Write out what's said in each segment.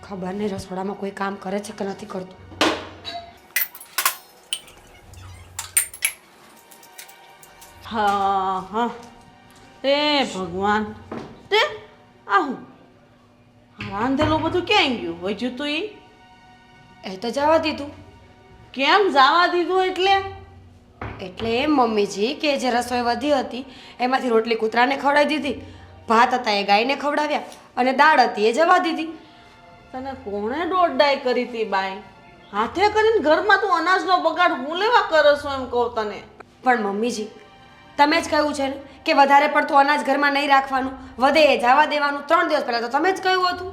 ખબર નહીં રસોડામાં કોઈ કામ કરે છે કે નથી કરતું. હા હા તે ભગવાન તે આવું રાંધેલું બધું ક્યાં ગયું વજ્યું તું એ તો જવા દીધું. કેમ જવા દીધું એટલે એમ મમ્મીજી કે જે રસોઈ વધી હતી એમાંથી રોટલી કૂતરાને ખવડાવી દીધી, ભાત હતા એ ગાયને ખવડાવ્યા અને દાળ હતી એ જવા દીધી. તને કોણે દોડાઈ કરી હતી બાઈ? હાથે કરીને ઘરમાં તું અનાજનો બગાડ હું લેવા કરો છો એમ કહું તને. પણ મમ્મીજી તમે જ કહ્યું છે ને કે વધારે પડતું અનાજ ઘરમાં નહીં રાખવાનું, વધે એ જવા દેવાનું. 3 દિવસ પહેલાં તો તમે જ કહ્યું હતું.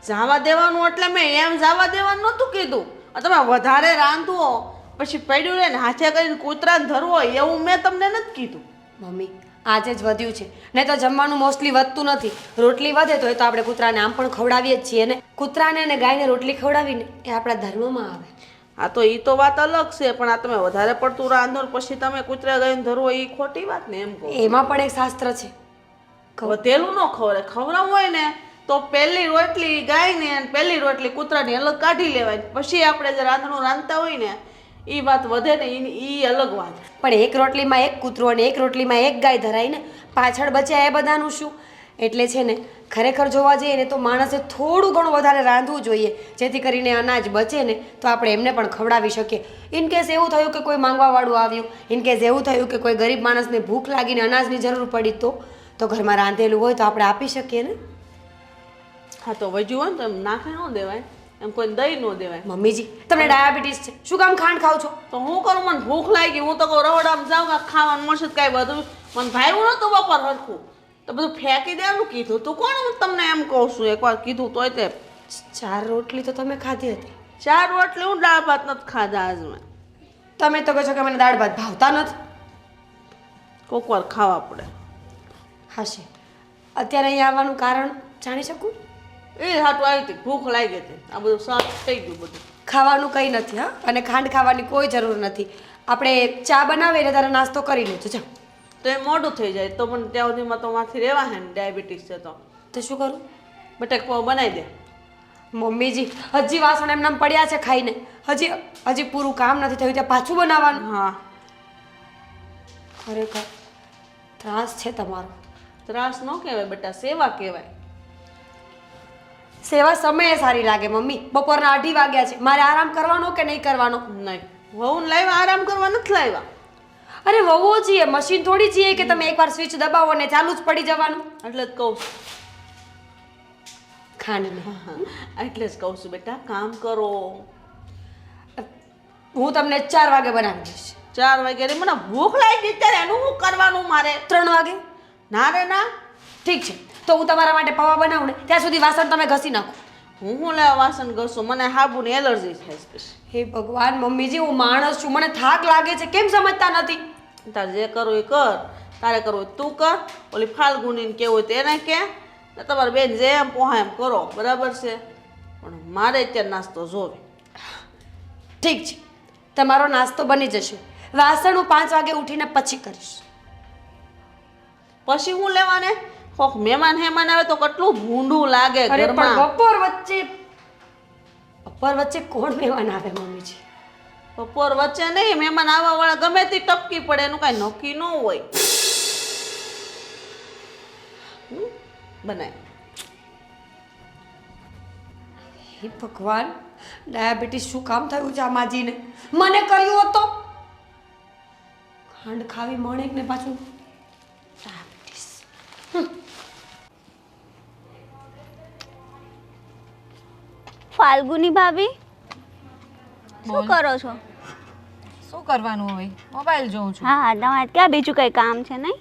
જવા દેવાનું એટલે મેં એમ જવા દેવાનું નહોતું કીધું. તમે વધારે રાંધવો પછી પડ્યું રહે ને હાથે કરીને કૂતરાને ધરવો એવું મેં તમને નથી કીધું. મમ્મી આજે જ વધ્યું છે, નહીં તો જમવાનું મોસ્ટલી વધતું નથી. રોટલી વધે તો એ તો આપણે કૂતરાને આમ પણ ખવડાવીએ જ છીએ ને. કૂતરાને અને ગાયને રોટલી ખવડાવીને એ આપણા ધર્મમાં આવે. હા તો એ તો વાત અલગ છે, પણ આ તમે વધારે પડતું રાંધો ને પછી તમે કૂતરા ગાયને ધરવો એ ખોટી વાત ને એમ કહો. એમાં પણ એક શાસ્ત્ર છે. વધેલું ન ખવડાય. ખવડાવવું હોય ને તો પહેલી રોટલી ગાયને અને પહેલી રોટલી કૂતરાની અલગ કાઢી લેવાય, પછી આપણે જે રાંધણું રાંધતા હોય ને એ વાત વધે ને એ અલગ વાત. પણ એક રોટલીમાં એક કૂતરો અને એક રોટલીમાં એક ગાય ધરાય ને, પાછળ બચ્યા એ બધાનું શું? એટલે છે ને ખરેખર જોવા જઈએ ને તો માણસે થોડું ઘણું વધારે રાંધવું જોઈએ, જેથી કરીને અનાજ બચે ને તો આપણે એમને પણ ખવડાવી શકીએ. ઇનકેસ એવું થયું કે કોઈ માંગવાવાળું આવ્યું, ઇનકેસ એવું થયું કે કોઈ ગરીબ માણસને ભૂખ લાગીને અનાજની જરૂર પડી તો ઘરમાં રાંધેલું હોય તો આપણે આપી શકીએ ને. હા તો વજ્યું હોય ને તો એમ નાખી ન દેવાય, એમ કોઈ દહીં ન દેવાય. મમ્મીજી તમને ડાયાબિટીસ છે, શું કામ ખાંડ ખાવ છો? તો હું કરું? મને ભૂખ લાગી, હું તો કહું રવડામાં જાઉં કાંઈ ખાવાનું મળશે તો કાંઈ બધું મને ભાવ્યું નહોતું બપોર હરખું તો બધું ફેંકી દેવાનું કીધું. તું કોણ હું તમને એમ કહું છું? એકવાર કીધું તોય તે 4 રોટલી તો તમે ખાધી હતી. 4 રોટલી હું દાળ ભાત નથી ખાધા આજ મેં. તમે તો કહો છો કે મને દાળ ભાત ભાવતા નથી. કોક વાર ખાવા પડે. હશે. અત્યારે અહીંયા આવવાનું કારણ જાણી શકું? એ હાટું આવી હતી, ભૂખ લાગી હતી, આ બધું સાફ થઈ ગયું બધું. ખાવાનું કંઈ નથી હા, અને ખાંડ ખાવાની કોઈ જરૂર નથી. આપણે ચા બનાવીએ એટલે તારે નાસ્તો કરી લેજો. જાઓ. તો એ મોડું થઈ જાય તો પણ ત્યાં સુધીમાં તો માથી રહેવા હે ને, ડાયાબિટીસ છે તો શું કરું? બટેક પાવ બનાવી દે. મમ્મીજી હજી વાસણ એમનામ પડ્યા છે ખાઈને, હજી પૂરું કામ નથી થયું ત્યાં પાછું બનાવવાનું. હા ખરેખર ત્રાસ છે તમારો. ત્રાસ ન કહેવાય બેટા, સેવા કહેવાય. સેવા સમયે સારી લાગે મમ્મી. બપોરના 2:30 વાગ્યા છે, મારે આરામ કરવાનો કે નહીં કરવાનો? નહીં, વહુને લાવ્યા આરામ કરવા નથી લાવ્યા. અરે વહુઓ છીએ, મશીન થોડી છીએ કે તમે એકવાર સ્વિચ દબાવો ને ચાલુ જ પડી જવાનું. એટલે જ કહું છું. ખાંડ નહીં. એટલે જ કહું છું બેટા, કામ કરો. હું તમને 4 વાગે બનાવી દઈશ. 4 વાગે મને ભૂખ લાગી ત્યારે એનું શું કરવાનું મારે? 3 વાગે? ના રે ના. ઠીક છે તો હું તમારા માટે પૌવા બનાવું ને ત્યાં સુધી વાસણ તમે ઘસી નાખો. હું લેવા વાસણ ઘસું? મને હાબુની એલર્જી થાય છે પછી. હે ભગવાન મમ્મીજી, હું માણસ છું, મને થાક લાગે છે, કેમ સમજતા નથી? તારે જે કરવું એ કર, તારે કરવું હોય તું કર, ઓલી ફાલ્ગુનીને કેવું હોય તેને કે, તમારી બેન જે એમ પોહા એમ કરો, બરાબર છે? પણ મારે અત્યારે નાસ્તો જોવે. ઠીક છે, તમારો નાસ્તો બની જશે. વાસણ હું 5 વાગે ઉઠીને પછી કરીશ. પછી હું લેવાને? કોક મહેમાન આવે તો કેટલું ભૂંડું લાગે અરે પણ ઘરમાં. બપોર વચ્ચે કોણ મહેમાન આવે મમ્મીજી? બપોર વચ્ચે નહીં, મહેમાન આવવા વાળા ગમે તે ટપકી પડે, એનું કાંઈ નક્કી ન હોય. બનાય. હે ભગવાન, ડાયાબિટીસ શું કામ થયું છે આ માજીને? મને કર્યું હતો. ખાંડ ખાવી મણેક ને પાછું ડાયાબિટીસ. ફાલ્ગુની ભાભી, શું કરો છો? શું કરવાનું હોય? મોબાઈલ જોઉં છું. હા, તમારે ક્યાં બીજું કંઈ કામ છે નહીં?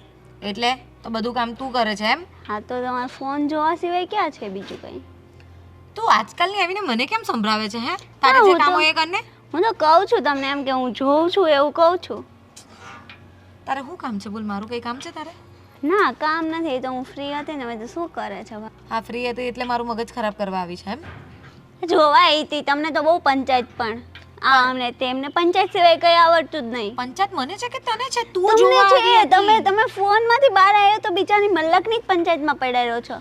એટલે તો બધું કામ તું કરે છે એમ? હા, તો તમારે ફોન જોવા સિવાય ક્યાં છે બીજું કંઈ? તું આજકાલની આવીને મને કેમ સંભળાવે છે હે? તારે જે હું કામ તો- હોય એ કરને. હું તો કહું છું તમને એમ કે હું જોઉં છું એવું કહું છું. તારે શું કામ છે? બોલ, મારું કઈ કામ છે તારે? ના, કામ નથી, એ તો હું ફ્રી હતી ને. હવે તો શું કરે છે? હા, ફ્રી હતી એટલે મારું મગજ ખરાબ કરવા આવી છે એમ? જોવા આવી હતી, તમને તો બહુ પંચાયત પણ આમને તેમને પંચાયત સિવાય કંઈ આવડતું જ નહીં. પંચાયત મને છે કે તને છે? તું તમને જોવા છે, આવી હતી. તમે ફોનમાંથી બહાર આવ્યો તો બિચારી મલકની જ પંચાયતમાં પડાયો છો.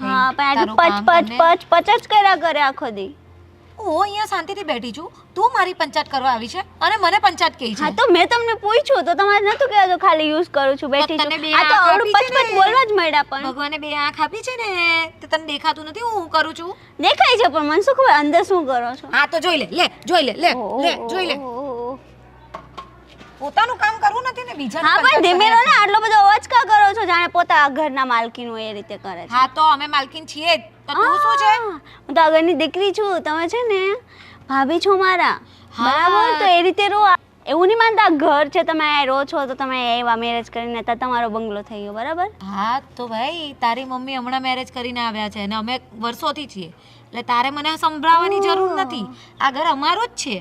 હા પણ તારું આજે કામ પચ પચ કરીને- પચ પચ જ કર્યા કરે આખો દી. હું અહીંયા શાંતિથી બેઠી છું, તું મારી પંચાયત કરવા આવી છે અને મને પંચાયત કહી હા છે. તો મેં તમને પૂછ્યું તો તમારે નતું કહેતું ખાલી યુઝ કરું છું બેઠી તને છું. બે આ તો આંખ આવડું આપી છે પચ પચ ને. બોલવા જ મળ્યા પણ ભગવાને બે આંખ આપી છે ને, તે તને દેખાતું નથી હું કરું છું. દેખાય છે પણ મને શું ખબર અંદર શું કરો છો. હા તો જોઈ લે, જોઈ લે, જોઈ લે. પોતાનું કામ કરવું નથી ને બીજાની હા પણ પંચાયત ધીમે કરે રહો ને, આટલો બધો અવાજ કા કરો છો જાણે પોતા ઘરના માલકીન હોય એ રીતે કરે છે. છે. હા તો અમે માલકીન છીએ જ. તો તું શું છે? હું તો આગળની દીકરી છું, તમે છે ને ભાભી છો મારા. હા. બરાબર તો એ રીતે રહો. એવું નહીં માનતા ઘર છે તમે અહીંયા રહો છો તો તમે એવા મેરેજ કરીને તો તમારો બંગલો થઈ ગયો બરાબર. હા તો ભાઈ તારી મમ્મી હમણાં મેરેજ કરીને આવ્યા છે અને અમે વર્ષોથી છીએ, એટલે તારે મને સંભળાવવાની જરૂર નથી. આ ઘર અમારું જ છે,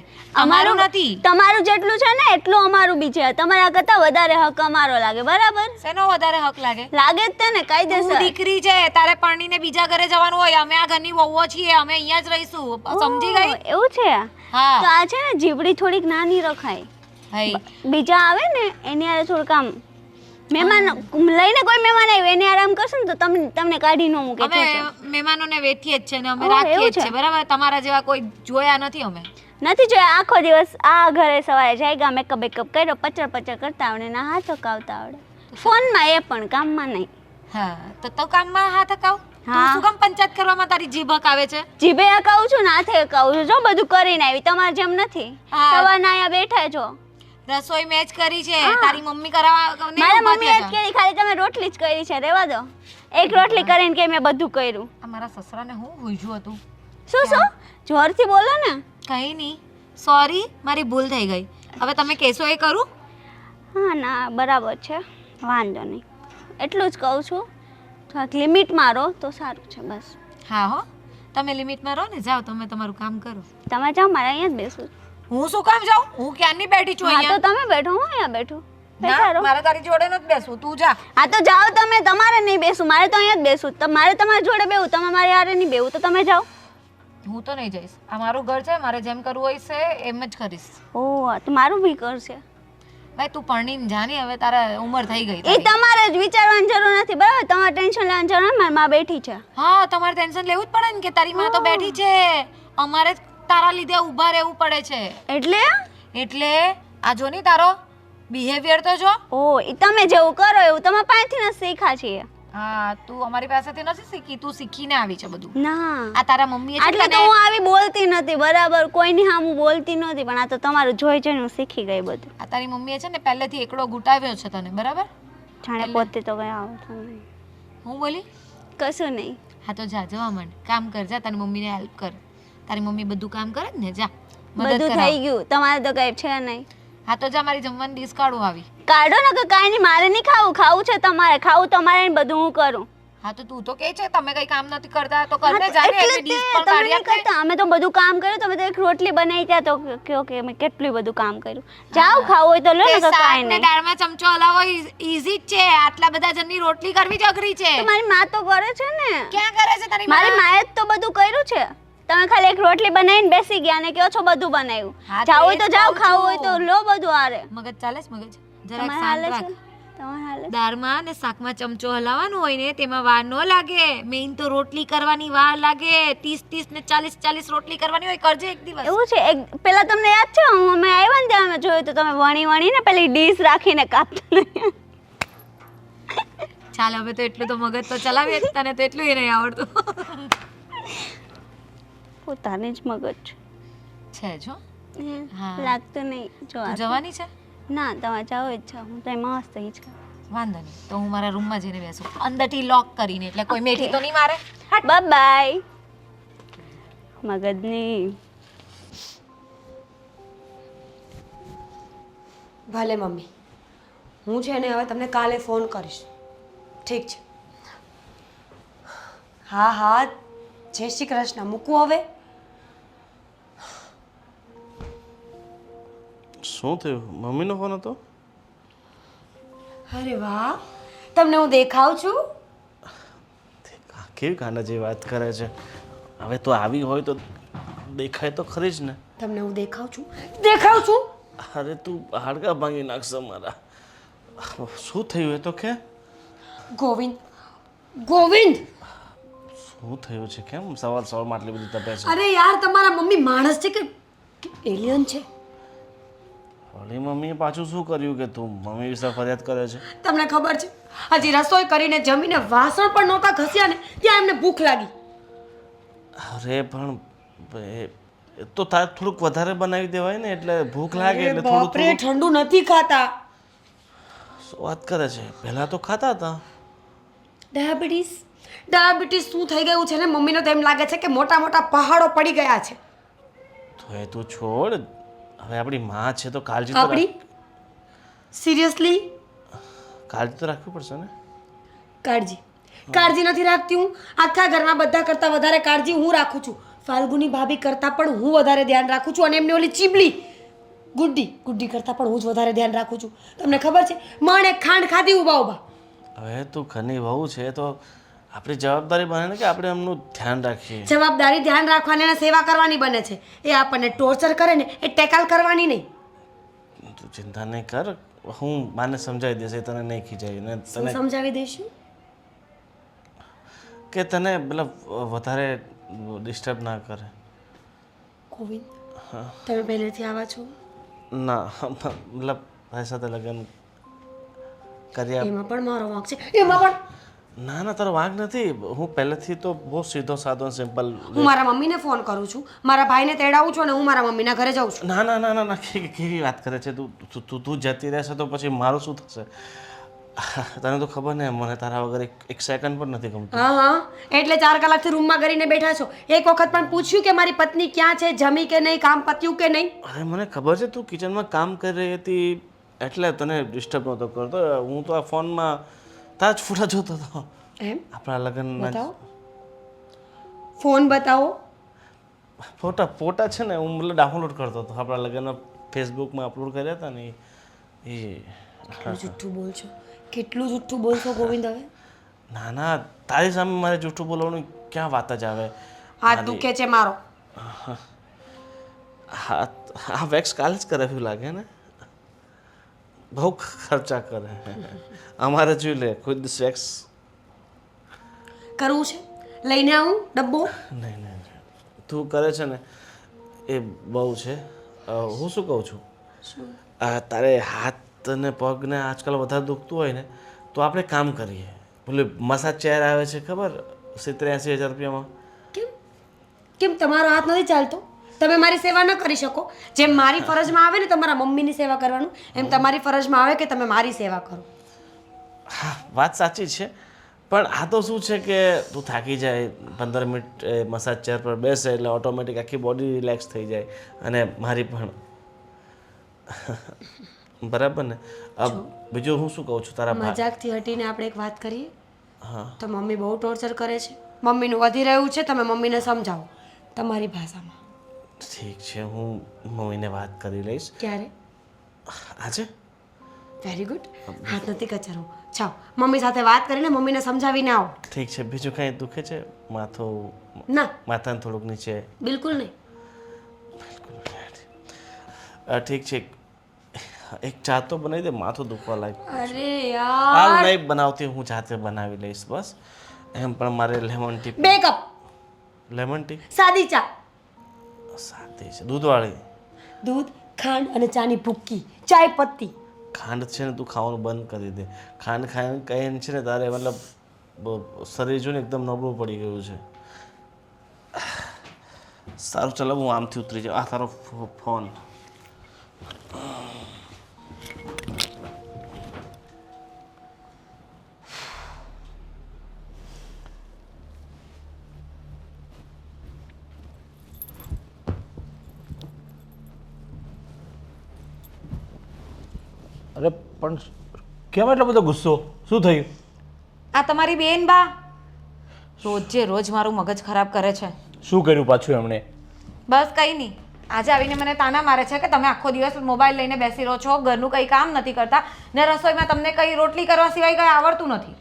અમારું નથી. તમારું જેટલું છે ને એટલું અમારું બી છે. તમારા કરતાં વધારે હક અમારો લાગે બરાબર. શેનો વધારે હક લાગે? લાગે જ તે ને તું કાયદેસર. દીકરી છે, તારે પરણીને બીજા ઘરે જવાનું હોય. અમે આ ઘરની વહુઓ છીએ, અમે અહીંયા જ રહીશું. સમજી ગઈ? ઓહ, એવું છે. હા તો આ છે ને જીબડી થોડીક નાની રખાય. ભાઈ બીજા આવે ને એની હારે થોડુંક આમ મહેમાન લઈને કોઈ મહેમાન આવ્યું એને આરામ કરશે ને તો તમને કાઢી ન મૂકે અમે છે. મહેમાનોને વેઠીએ જ છે ને અમે ઓહ, રાખીએ એવું જ છે, છે. બરાબર? તમારા જેવા કોઈ જોયા નથી અમે. નથી જોયા આખો દિવસ આ ઘરે સવારે જાય ગયા મેકઅપ બેકઅપ કર્યો પચર પચર કરતા આવડે ના હાથ હકાવતા આવડે. ફોનમાં એ પણ કામમાં નહીં. હા તો કામમાં હાથ હકાવ. તું હા. શું કામ પંચાયત કરવામાં તારી જીભ હકાવે છે? જીભે હકાવું છું ને હાથે હકાવું છું. જો બધું કરીને આવી તમારે જેમ નથી. હા. સવારના અહીંયા બેઠા છો. રસોઈ મેચ કરી છે, હા. તારી મમ્મી કરાવવા નહીં મારા ઊભા મમ્મીએ જ થયા હતા. કરી ખાલી તમે રોટલી જ કરી છે રેવા દો. એક રોટલી કરીને કે મેં બધું કર્યું. આ મારા સસરાને હું ભૂજ્યું હતું. શું જોરથી બોલો ને. કઈ નહીં, સોરી, મારી ભૂલ થઈ ગઈ. હવે તમે કહેશો એ કરું? હા ના બરાબર છે વાંધો નહીં. એટલું જ કહું છું થોડાક લિમિટમાં રહો તો સારું છે બસ. હા હો, તમે લિમિટમાં રહો ને, જાઓ તમે તમારું કામ કરો. તમે જાઓ મારે અહીંયા જ બેસું. હું શું કામ જાઉં? હું ક્યારની બેઠી છું હા તો અહીંયા. તમે બેઠો હું અહીંયા બેઠું. બેઠા ના, રહો. મારે તારી જોડે નથી બેસવું, તું જા. હા તો જાઓ તમે. તમારે નહીં બેસું, મારે તો અહીંયા જ બેસું. મારે તમારી જોડે બેવું, તમે મારી હારે નહીં બેવું તો તમે જાઓ. હું તો નહીં જઈશ. આ મારું ઘર છે, મારે જેમ કરવું હોય છે એમ જ કરીશ. ઓહ આ તો મારું બી કરશે. ભાઈ તું પરણીને જા ને, હવે તારા ઉંમર થઈ ગઈ એ તારી. તમારે જ વિચારવાની જરૂર નથી બરાબર. તમારે ટેન્શન લેવાની જરૂર નથી. મારી માં બેઠી છે. હા તમારે ટેન્શન લેવું જ પડે ને કે તારી માં તો બેઠી છે, અમારે જ તારા લીધે ઊભા રહેવું પડે છે. એટલે એટલે આ જો ની તારો બિહેવિયર તો જો. ઓહ એ તમે જેવું કરો એવું તમે પાસેથી ન શીખા છીએ. હા તું અમારી પાસેથી નથી શીખી, તું શીખીને આવી છે બધું. ના આ તારા મમ્મીએ છે એટલે તો હું આવી બોલતી નથી બરાબર. કોઈની સામું બોલતી નથી પણ આ તો તમારું જોઈ જોઈને હું શીખી ગઈ બધું. આ તારી મમ્મીએ છે ને પહેલેથી એકડો ગુટાવ્યો છે તને, બરાબર? જાણે પોતે તો કઈ આવડતું નહીં. હું બોલી? કશું નહીં. હા તો જા, જવા માંડ, કામ કર, જા તારી મમ્મીને હેલ્પ કર. તારી મમ્મી બધું કામ કરે જ ને, જા મદદ બધું કરાવ. થઈ ગયું. તમારે તો કઈ છે નહીં. હા તો જા, મારી જમવાની ડીશ કાઢું આવી. કાઢો ને કે કાંઈ નહીં. મારે નહીં ખાવું. ખાવું છે તમારે. ખાવું તમારે ને બધું હું કરું. હા તો તું તો કે છે તમે કઈ કામ નથી કરતા તો કરને જા ને, એટલે એટલી ડીશ જ તે, પણ તમે કાઢી નહીં આપ ને. કરતા. અમે તો બધું કામ કર્યું. તમે તો એક રોટલી બનાવી ત્યાં તો કયો કે અમે કેટલું બધું કામ કર્યું. જાઓ ખાવું હોય તો લો ને તે કે શાક કાંઈ ને નહીં. દાળમાં ચમચો હલાવો ઈઝી જ છે, આટલા બધા જણની રોટલી કરવી જ અઘરી છે. તો મારી માં તો કરે છે ને. ક્યાં કરે છે તારી મારી માં? માએ જ તો બધું કર્યું છે. તમે ખાલી એક રોટલી બનાવીને બેસી ગયા ને કહો છો બધું બનાવ્યું. હા, તો જાવ એ હોય તો જ જાઓ, કહું ખાવું હોય તો છું. લો બધું આરે. મગજ ચાલે છે? મગજ જરાક તમારે શાંત હાલે છે રાખ. ને? તમારે હાલે છે? દાળમાં ને શાકમાં ચમચો હલાવવાનું હોય ને તેમાં વાર ન લાગે. મેઇન તો રોટલી કરવાની વાર લાગે. 30 ને 40 રોટલી કરવાની હોય, કરજે એક દિવસ. એવું છે. એક પેલા તમને યાદ છે અમે આવ્યા ને ત્યાં અમે જોયું તો તમે વણીને પેલી ડીશ રાખીને કાપતા નહીં. ચાલ હવે તો એટલું તો મગજ તો ચલાવીએ જ, તને તો એટલું એ નહીં આવડતું. પોતાને જ મગજ છે જો. હા. લાગતું નહીં. જો તું આ- જવાની છે? ના તમે જાઓ જ જાઓ. હું તો મસ્ત જ છું. વાંધો નહીં, તો હું મારા રૂમમાં જઈને બેસું અંદરથી લોક કરીને, એટલે કોઈ મેઠી તો નહીં મારે. Bye bye. મગજની ભલે મમ્મી, હું છે ને હવે તમને કાલે ફોન કરીશ. ઠીક છે? હા હા, જય શ્રી કૃષ્ણ. મૂકું હવે? શું થયું? મમ્મીનો ફોન હતો? અરે વાહ, તમને હું દેખાવ છું? કેવી કાના જેવી વાત કરે છે. હવે તો આવી હોય તો દેખાય તો ખરી જ ને. તમને હું દેખાવ છું? દેખાવ છું? અરે તું હાડકા ભાંગી નાખશે મારા. શું થયું એ તો કે? ગોવિંદ, ગોવિંદ! શું થયું છે? કેમ સવારમાં આટલી બધી તપે છે? અરે યાર તમારા મમ્મી માણસ છે કે એલિયન છે? ઓલી મમ્મીએ પાછું શું કર્યું કે તું મમ્મી વિશે ફરિયાદ કરે છે? તમને ખબર છે હજી રસોઈ કરીને જમીને વાસણ પણ નહોતા ઘસ્યા ને ત્યાં એમને ભૂખ લાગી. અરે પણ એ તો તારે થોડુંક વધારે બનાવી દેવાય ને, એટલે ભૂખ લાગે એટલે થોડું બાપરે ઠંડુ નથી ખાતા. શું વાત કરે છે? પહેલા તો ખાતા હતા. ડાયાબિટીસ શું થઈ ગયું છે ને મમ્મીને તો એમ લાગે છે કે મોટા મોટા પહાડો પડી ગયા છે. તો એ તું છોડ, હવે આપણી માં છે તો કાળજી તો આપણી સિરિયસલી કાળજી તો રાખવી પડશે ને. કાળજી નથી રાખતી હું. આખા ઘરમાં બધા કરતાં વધારે કાળજી હું રાખું છું. ફાલ્ગુની ભાભી કરતાં પણ હું વધારે ધ્યાન રાખું છું, અને એમની ઓલી ચીબલી ગુડ્ડી કરતાં પણ હું જ વધારે ધ્યાન રાખું છું. તમને ખબર છે મણે ખાંડ ખાધી ઊભા. હવે તું ઘરની વહુ છે તો આપણી જવાબદારી બને ને કે આપણે એમનું ધ્યાન રાખીએ. જવાબદારી ધ્યાન રાખવાની અને સેવા કરવાની બને છે. એ આપણને ટોર્ચર કરે ને એ ટેકલ કરવાની નહીં. તું ચિંતા નહીં કર, હું માને સમજાવી દઈશ, એ તને નહીં ખીજાય ને શું તને સમજાવી દઈશું? કે તને મતલબ વધારે ડિસ્ટર્બ ના કરે. ગોવિંદ તમે પહેલેથી આવા છો? ના મતલબ મારી સાથે લગ્ન કર્યા. એમાં પણ મારો વાંક છે. એમાં પણ ના ના, તારો વાંક નથી. હું પહેલેથી તો બહુ સીધો સાદો સિમ્પલ. હું મારા મમ્મીને ફોન કરું છું, મારા ભાઈને તેડાવું છું, અને હું મારા મમ્મીના ઘરે જાઉં છું. ના ના ના ના ના, કેવી વાત કરે છે તું? તું જતી રહેશે તો પછી મારું શું થશે? તને તો ખબર ને મને તારા વગર એક સેકન્ડ પણ નથી ગમતું. હા એટલે 4 કલાકથી રૂમમાં કરીને બેઠા છો. એક વખત પણ પૂછ્યું કે મારી પત્ની ક્યાં છે, જમી કે નહીં, કામ પત્યું કે નહીં? અરે મને ખબર છે તું કિચનમાં કામ કરી રહી હતી એટલે તને ડિસ્ટર્બ નહોતો કરતો. હું તો આ ફોનમાં તારા જ ફોટા જોતો હતો એમ આપણા લગ્નના. બતાવો ફોન બતાવો. ફોટા છે ને હું મતલબ ડાઉનલોડ કરતો હતો આપણા લગ્નના ફેસબુકમાં અપલોડ કર્યા હતા ને એ. કેટલું જુઠ્ઠું બોલશો, કેટલું જુઠ્ઠું બોલશો ગોવિંદ. હવે ના ના, તારી સામે મારે જૂઠું બોલવાનું ક્યાં વાત જ આવે? હાથ દુખે છે મારો. આ વેક્સ કાલે જ કરાવ્યું લાગે ને. બહુ ખર્ચા કરે. અમારે જોઈ લે ખુદ વેક્સ કરવું છે, લઈને આવું ડબ્બો? નહીં નહીં, તું કરે છે ને એ બહુ છે. હું શું કહું છું, તારે હાથ અને પગ ને આજકાલ વધારે દુખતું હોય ને તો આપણે કામ કરીએ. પેલું મસાજ ચેર આવે છે ખબર, 70-80 હજાર રૂપિયામાં. કેમ તમારો હાથ નથી ચાલતો? તમે મારી સેવા ન કરી શકો? જેમ મારી ફરજમાં આવે ને તમારા મમ્મીની સેવા કરવાનું, એમ તમારી ફરજમાં આવે કે તમે મારી સેવા કરો. હા વાત સાચી છે, પણ આ તો શું છે કે તું થાકી જાય, 15 મિનિટ મસાજ ચેર પર બેસે એટલે ઓટોમેટિક આખી બોડી રિલેક્સ થઈ જાય. અને મારી પણ બરાબર ને. બીજું હું શું કહું છું, તારા મજાકથી હટીને આપણે એક વાત કરીએ. હા તો મમ્મી બહુ ટોર્ચર કરે છે, મમ્મીનું વધી રહ્યું છે. તમે મમ્મીને સમજાવો તમારી ભાષામાં. ઠીક છે, હું મમ્મીને વાત કરી લઈશ. ક્યારે? આજે. Very good. હાથ નથી કચરવું. ચાલો મમ્મી સાથે વાત કરીને મમ્મીને સમજાવીને આવો. ઠીક છે. બીજું કાંઈ દુખે છે? માથું? ના માથાને થોડુંક નીચે? બિલકુલ નહીં. ઠીક છે, એક ચા તો બનાવી દે, માથું દુખવા લાગે. અરે હાલ યાર નહીં બનાવતી, હું જાતે બનાવી લઈશ બસ. એમ પણ મારે lemon tea. 2 cup lemon tea સાદી ચા. સાદી છે? દૂધવાળી? દૂધ, ખાંડ અને ચાની ભૂક્કી, ચાય પત્તી. ખાંડ છે ને તું ખાવાનું બંધ કરી દે. ખાંડ ખાઈને કહીને છે ને તારે મતલબ શરીર જો ને એકદમ નબળું પડી ગયું છે. સારું ચાલો હું આમથી ઉતરી જાઉં. આ તારો ફોન. અરે પણ કેમ એટલો બધો ગુસ્સો? શું થયું? આ તમારી બેન બા રોજે રોજ મારું મગજ ખરાબ કરે છે. શું કર્યું પાછું એમણે? બસ કંઈ નહીં, આજે આવીને મને તાના મારે છે કે તમે આખો દિવસ મોબાઈલ લઈને બેસી રહો છો, ઘરનું કંઈ કામ નથી કરતા ને રસોઈમાં તમને કંઈ રોટલી કરવા સિવાય કંઈ આવડતું નથી.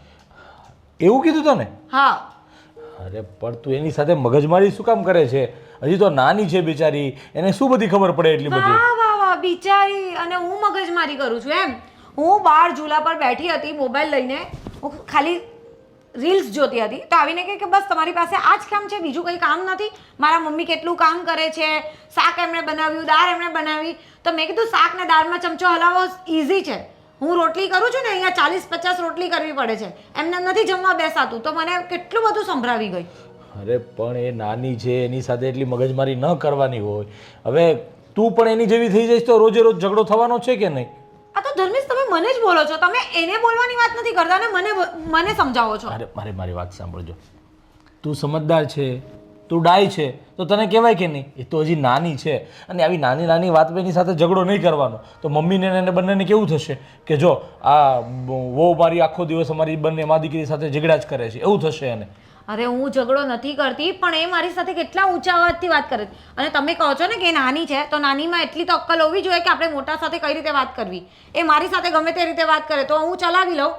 એવું કીધું તને? હા. અરે પણ તું એની સાથે મગજમારી શું કામ કરે છે? હજી તો નાની છે બિચારી, એને શું બધી ખબર પડે એટલી બધી? વાહ વાહ વાહ, બિચારી. અને હું મગજમારી કરું છું એમ? હું બહાર ઝૂલા પર બેઠી હતી મોબાઈલ લઈને, હું ખાલી રીલ્સ જોતી હતી તો આવીને કહે કે બસ તમારી પાસે આ જ કામ છે, બીજું કંઈ કામ નથી. મારા મમ્મી કેટલું કામ કરે છે, શાક એમણે બનાવ્યું, દાળ એમણે બનાવી. તો મેં કીધું શાક ને દાળમાં ચમચો હલાવવો ઇઝી છે. હું રોટલી કરું છું ને, અહીંયા 40-50 રોટલી કરવી પડે છે, એમને નથી જમવા બેસાતું. તો મને કેટલું બધું સંભળાવી ગઈ. અરે પણ એ નાની છે, એની સાથે એટલી મગજમારી ન કરવાની હોય. હવે તું પણ એની જેવી થઈ જઈશ તો રોજે રોજ ઝઘડો થવાનો છે કે નહીં? આ તો ધર્મેશ તમે મને જ બોલો છો, તમે એને બોલવાની વાત નથી કરતા ને મને સમજાવો છો. અરે મારી વાત સાંભળજો. તું સમજદાર છે, તું ડાય છે, તો તને કહેવાય કે નહીં? એ તો હજી નાની છે, અને આવી નાની નાની વાત એની સાથે ઝઘડો નહીં કરવાનો. તો મમ્મીને એને બંનેને કેવું થશે કે જો આ વહુ મારી આખો દિવસ અમારી બંને મા દીકરી સાથે ઝઘડા જ કરે છે, એવું થશે એને. અરે હું ઝઘડો નથી કરતી, પણ એ મારી સાથે કેટલા ઊંચા અવાજથી વાત કરે છે. અને તમે કહો છો ને કે એ નાની છે, તો નાનીમાં એટલી તો અક્કલ હોવી જોઈએ કે આપણે મોટા સાથે કઈ રીતે વાત કરવી. એ મારી સાથે ગમે તે રીતે વાત કરે તો હું ચલાવી લઉં.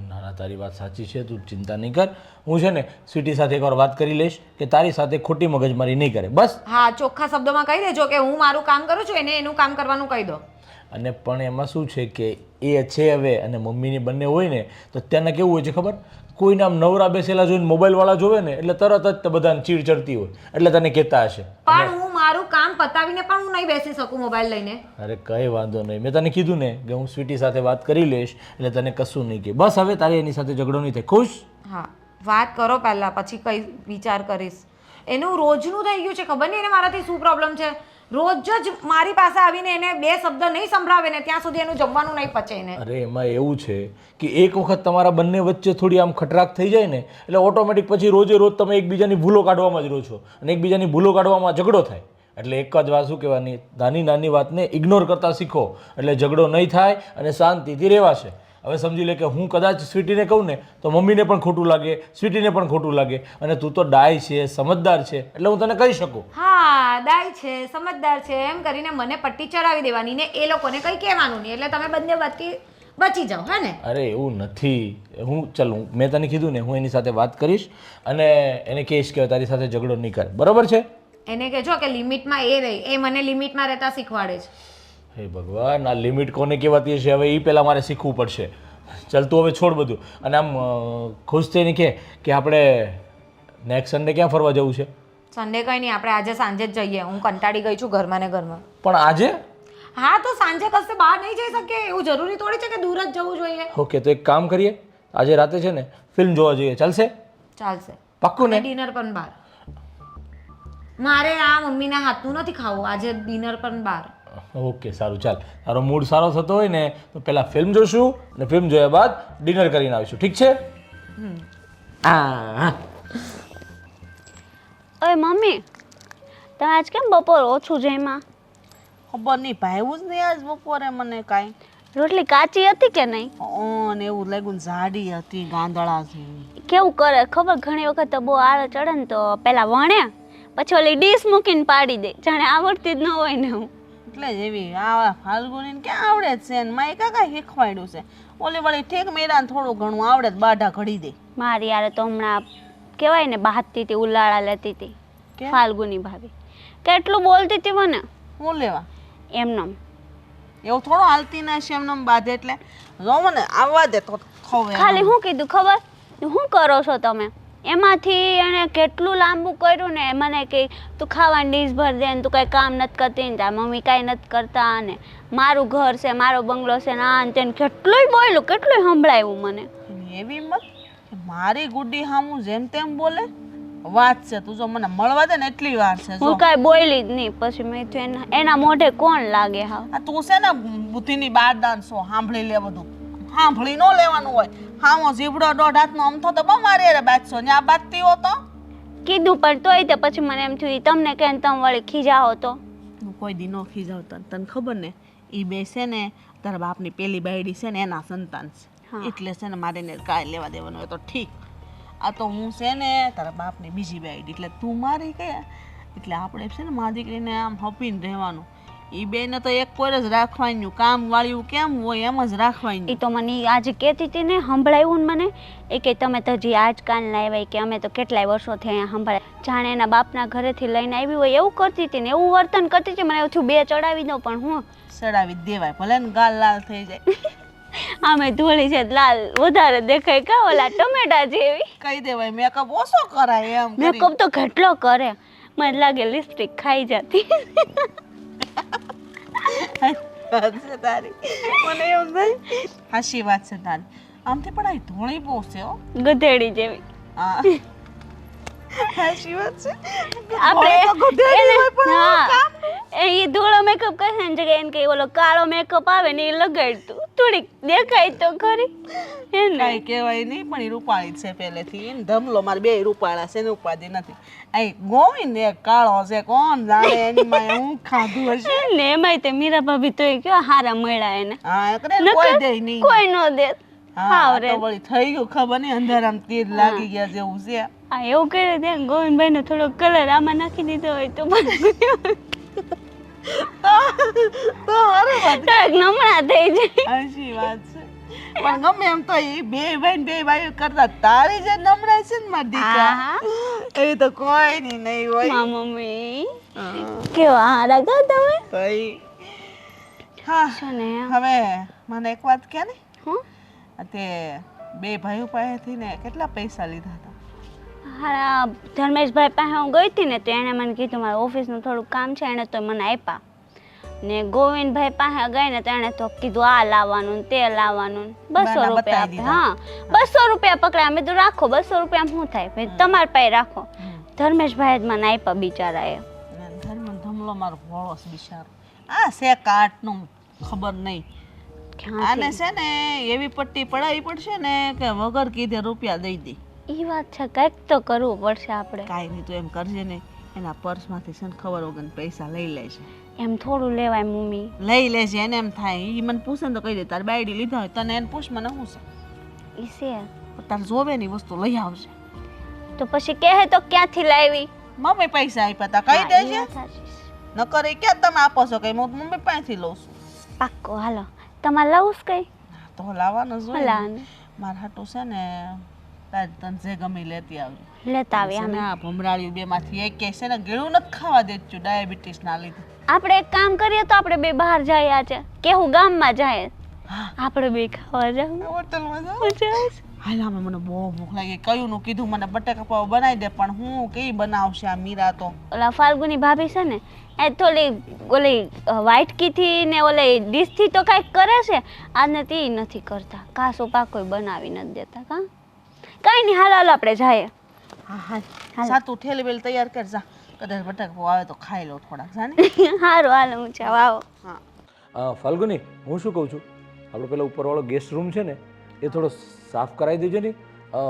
ના ના, તારી વાત સાચી છે, તું ચિંતા નહીં કર. હું છે ને સ્વીટી સાથે એકવાર વાત કરી લઈશ કે તારી સાથે ખોટી મગજમારી નહીં કરે, બસ. હા, ચોખ્ખા શબ્દોમાં કહી દેજો કે હું મારું કામ કરું છું, એને એનું કામ કરવાનું કહી દો. અને પણ એમાં શું છે કે એ છે હવે, અને મમ્મીની બંને હોય ને તો ત્યાંના કેવું હોય છે ખબર? કોઈને આમ નવરા બેસેલા જોઈને મોબાઈલવાળા જોવે ને એટલે તરત જ બધાને ચીડ ચડતી હોય, એટલે તને કહેતા હશે. પણ હું મારું કામ પતાવીને પણ હું નહીં બેસી શકું મોબાઈલ લઈને. અરે કંઈ વાંધો નહીં, મેં તને કીધું ને કે હું સ્વીટી સાથે વાત કરી લઈશ એટલે તને કશું નહીં કહે. બસ હવે તારે એની સાથે ઝઘડો નહીં થાય, ખુશ? હા, વાત કરો પહેલા, પછી કઈ વિચાર કરીશ. એનું રોજનું થઈ ગયું છે, ખબર નહીં એને મારાથી શું પ્રોબ્લેમ છે. રોજ જ મારી પાસે આવીને એને બે શબ્દ નહીં સંભળાવે ને ત્યાં સુધી એનું જમવાનું નહીં પચે એને. અરે એમાં એવું છે કે એક વખત તમારા બંને વચ્ચે થોડી આમ ખટરાક થઈ જાય ને એટલે ઓટોમેટિક પછી રોજે રોજ તમે એકબીજાની ભૂલો કાઢવામાં જ રહો છો, અને એકબીજાની ભૂલો કાઢવામાં ઝઘડો થાય. એટલે એક જ વાત શું કહેવાની, નાની નાની વાતને ઇગ્નોર કરતા શીખો એટલે ઝઘડો નહીં થાય અને શાંતિથી રહેવાશે. હવે સમજી લે કે હું કદાચ સ્વીટીને કહું ને તો મમ્મીને પણ ખોટું લાગે, સ્વીટીને પણ ખોટું લાગે, અને તું તો ડાય છે, સમજદાર છે, એટલે હું તને કહી શકું. હા, ડાય છે, સમજદાર છે એમ કરીને મને પટ્ટી ચડાવી દેવાની ને એ લોકોને કંઈ કહેવાનું નહીં, એટલે તમે બંને વાતથી બચી જાઓ. હે ને? અરે એવું નથી. મેં તને કીધું ને, હું એની સાથે વાત કરીશ અને એને કહીશ કે તારી સાથે ઝઘડો નહીં કરે, બરાબર છે? એને કહેજો કે લિમિટમાં એ રહી, એ મને લિમિટમાં રહેતા શીખવાડે છે. હે ભગવાન, આ લિમિટ કોને કહેવાતી હશે હવે એ પહેલાં મારે શીખવું પડશે. ચાલ તું હવે છોડ બધું, અને આમ ખુશ થઈને કે આપણે નેક્સ્ટ સન્ડે ક્યાં ફરવા જવું છે? સન્ડે કંઈ નહીં, આપણે આજે સાંજે જ જઈએ. હું કંટાળી ગઈ છું ઘરમાં ને ઘરમાં. પણ આજે? હા, તો સાંજે કશે બહાર નહીં જઈ શકીએ એવું જરૂરી થોડી છે કે દૂર જ જવું જોઈએ. ઓકે, તો એક કામ કરીએ, આજે રાતે છે ને ફિલ્મ જોવા જઈએ, ચાલશે? ચાલશે. પાક્કું ને? ડિનર પણ બહાર. મારે આ મમ્મીના હાથનું નથી ખાવું, આજે ડિનર પણ બહાર. ઓકે, સારું, ચાલ. તારો મૂડ સારો થતો હોય ને તો પહેલાં ફિલ્મ જોઈશું અને ફિલ્મ જોયા બાદ ડિનર કરીને આવીશું, ઠીક છે? હા. ઓય મમ્મી, તમે આજ કેમ બપોર ઓછું જમ્યા? ખબર નહીં, ભાવ્યું જ નહીં આજ બપોરે મને કાંઈ. રોટલી કાચી હતી કે નહીં? ને એવું લાગ્યું જાડી હતી, ગાંદળા જેવી. કેવું કરે ખબર, ઘણી વખત તો બહુ આળો ચડે ને તો પેલા વણે પછી ઓલી ડીશ મૂકીને પાડી દે, જાણે આવડતી જ ન હોય ને. હું એટલે જ એવી આ ફાલ્ગુનીને ક્યાં આવડે જ છે, ને માય કાકા શીખવાડ્યું છે. ઓલી વળી ઠેક મેરાને થોડું ઘણું આવડે જ, બાઢા ઘડી દે. મારી યાર તો હમણાં કહેવાય ને બાંધતી હતી, ઉલાળા લેતી હતી ફાલ્ગુની ભાભી, કેટલું બોલતી હતી મને. હું લેવા એમનેમ એવું થોડું હાલતી ના છે એમને બાધે, એટલે જો મને આવવા દે તો ખવે. ખાલી શું કીધું ખબર, શું કરો છો તમે? એમાંથી એણે કેટલું લાંબુ કર્યું ને, મને કે તું ખાવાની ડીશ ભર દે ને તું કાંઈ કામ નથી કરતી ને તાર મમ્મી કાંઈ નથી કરતા, ને મારું ઘર છે, મારો બંગલો છે, ને આ ને તેને કેટલુંય બોલ્યું, કેટલુંય સંભળાયું મને. એવી મત મારી ગુડી હામું જેમ તેમ બોલે, વાત છે. તું જો મને મળવા દે ને એટલી વાર છે. હું કાંઈ બોલી જ નહીં, પછી મેં થયું એના મોઢે કોણ લાગે. હા, તું છે ને બુદ્ધિની બારદાન છો, સાંભળી લે બધું, સાંભળી ન લેવાનું હોય. હા, જીબડો દોઢ હાથનો અમથો તો મારી રે બાજશો ને આ બાજતી હો તો કીધું, પણ તોય તે પછી મને એમ થયું તમને કે તમે વળી ખીજાવો તો. હું કોઈ દી નો ખીજાવતા. તને ખબર ને, એ બે છે ને તારા બાપની પેલી બાયડી છે ને એના સંતાન છે, એટલે છે ને મારે ને કાંઈ લેવા દેવાનું હોય તો ઠીક. આ તો હું છે ને તારા બાપની બીજી બાયડી, એટલે તું મારી કયા, એટલે આપણે છે ને મા દીકરીને આમ હપીને રહેવાનું. એ બેને તો એક પર જ રાખવાનું, કામ વાળ્યું કેમ હોય એમ જ રાખવાનું. એ તો મને આજે કહેતી હતી ને, સંભળાયું ને મને, એ કે તમે તો હજી આજકાલ લાવ્યા, કે અમે તો કેટલાય વર્ષોથી અહીંયા સંભળાય, જાણે એના બાપના ઘરેથી લઈને આવી હોય એવું કરતી હતી ને, એવું વર્તન કરતી હતી. મને એવું થયું બે ચડાવી દઉં, પણ હું ચડાવી દેવાય, ભલે ને ગાલ લાલ થઈ જાય. આમે ધોળી છે લાલ વધારે દેખાય કા ઓલા ટમેટા જેવી. કહી દેવાય મેકઅપ ઓછો કરાય એમ કરી. મેકઅપ તો કેટલો કરે, મને લાગે લિપસ્ટિક ખાઈ જતી. વાત છે તારી, મને એવું થાય હાચી વાત છે તારી. આમથી પણ આ ધોળી બહુ છે હો. ગધેડી જેવી. હા હાચી વાત છે. આપણે ધોળી તો ગધેડી હોય પણ હા એ ધોળો મેકઅપ કરે ને જગ્યાએ એને કઈ ઓલો કાળો મેકઅપ આવે ને એ લગાડતું થોડીક દેખાય તો ખરી એને. કઈ કહેવાય નહીં પણ એ રૂપાળી જ છે પહેલેથી. એને ધમલો મારે બે રૂપાળા છે ને ઉપાધિ નથી. આ ગોવિંદ એક કાળો છે, કોણ જાણે એની માં હું ખાધું હશે. ને એમાંય તે મીરા ભાભી તોય કેવા હારા મળ્યા એને. હા એકને કોઈ દે નહીં. કોઈ નો દે. હા તો વળી થઈ ગયું ખબર નહીં અંધારામાં તીર લાગી ગયા જેવું છે. આ એવું કરે ત્યાં ગોવિંદભાઈ નો થોડો કલર આમાં નાખી દીધો હોય તો તો અરે વાત નમણા થઈ જાય. હાચી વાત છે. પણ ગમે એમ તો એ બે ભાઈ કરતા તારી જે નમણાય છે ને મારી દીકરા એ તો કોઈ નહીં હોય. મા મમ્મી કેવા હારા કા તમે. ભાઈ હા છે ને હવે મને એક વાત કે ને હું તે બે ભાઈઓ પાસેથી ને કેટલા પૈસા લીધા હતા? હારા ધર્મેશભાઈ પાસે હું ગઈ હતી ને તો એણે મને કીધું મારા ઓફિસનું થોડુંક કામ છે એણે તો મને આપ્યા. ને ગોવિંદભાઈ પાસે ગઈ ને તો એણે તો કીધું આ લાવવાનું તે લાવવાનું. 200 રૂપિયા આપે. હા 200 રૂપિયા પકડ્યા. મેં તો રાખો 200 રૂપિયા શું થાય ભાઈ, તમારા પાસે રાખો. ધર્મેશભાઈ જ મને આપ્યા બિચારાએ. ધમલો મારો ભોળો બિચારો. આ છે કાટનું ખબર નહીં. આને છે ને એવી પટ્ટી પડાવી પડશે ને કે વગર કીધે રૂપિયા દઈ દે. એ વાત છે, કંઈક તો કરવું પડશે આપણે. કાંઈ નહીં તો એમ કરજે ને એના પર્સમાંથી છે ને ખબર વગર પૈસા લઈ લેશે. એમ થોડું લેવાય મમ્મી. લઈ લેશે એને એમ થાય. એ મને પૂછે ને તો કહી દે તારી બાયડી લીધા હોય તને એને પૂછ મને શું છે. ઈ છે તારે જોવે ની વસ્તુ લઈ આવશે. તો પછી કહે તો ક્યાંથી લાવી. મમ્મી પૈસા આપ્યા તા કહી દેજે. નકર એ ક્યાં તમે આપો છો કઈ હું મમ્મી પાસેથી લઉં છું. પાક્કો હાલો તમારે લાવું કઈ તો લાવવાનું જ હોય ને. લાવવાનું મારા હાટું છે ને તાર તને જે ગમી લેતી આવજો. લેતા આવી છે ને આમે. આ ભમરાળિયું બે માંથી એક કે છે ને ગળું નથી ખાવા દેતું ડાયાબિટીસ ના લીધે. આપણે એક કામ કરીએ તો આપણે બે બહાર જઈએ આજે કેવું ગામમાં જાય આપણે બે ખાવા જાવ. હોટલમાં જાઓ. હાલ આમાં મને બહુ ભૂખ લાગી. કયું નું કીધું મને બટેકા પાવ બનાવી દે પણ હું કઈ બનાવશે આ મીરા તો. ઓલા ફાલ્ગુની ભાભી છે ને એ થોડી ઓલી વાટકીથી ને ઓલી ડીશથી તો કાંઈક કરે છે. આજને તે નથી કરતા. કાસો પાકો બનાવી નથી દેતા. કાંઈ નહીં હાલ હાલ આપણે જઈએ. હા હા સાતું ઠેલી બેલી તૈયાર કર જા. કદાચ બટેકા પાવ આવે તો ખાઈ લો થોડાક જાને. સારું હાલ હું જાવ આવો. હા ફાલ્ગુની હું શું કહું છું, આપણે પેલા ઉપરવાળો ગેસ્ટ રૂમ છે ને એ થોડો સાફ કરાવી દેજો ને.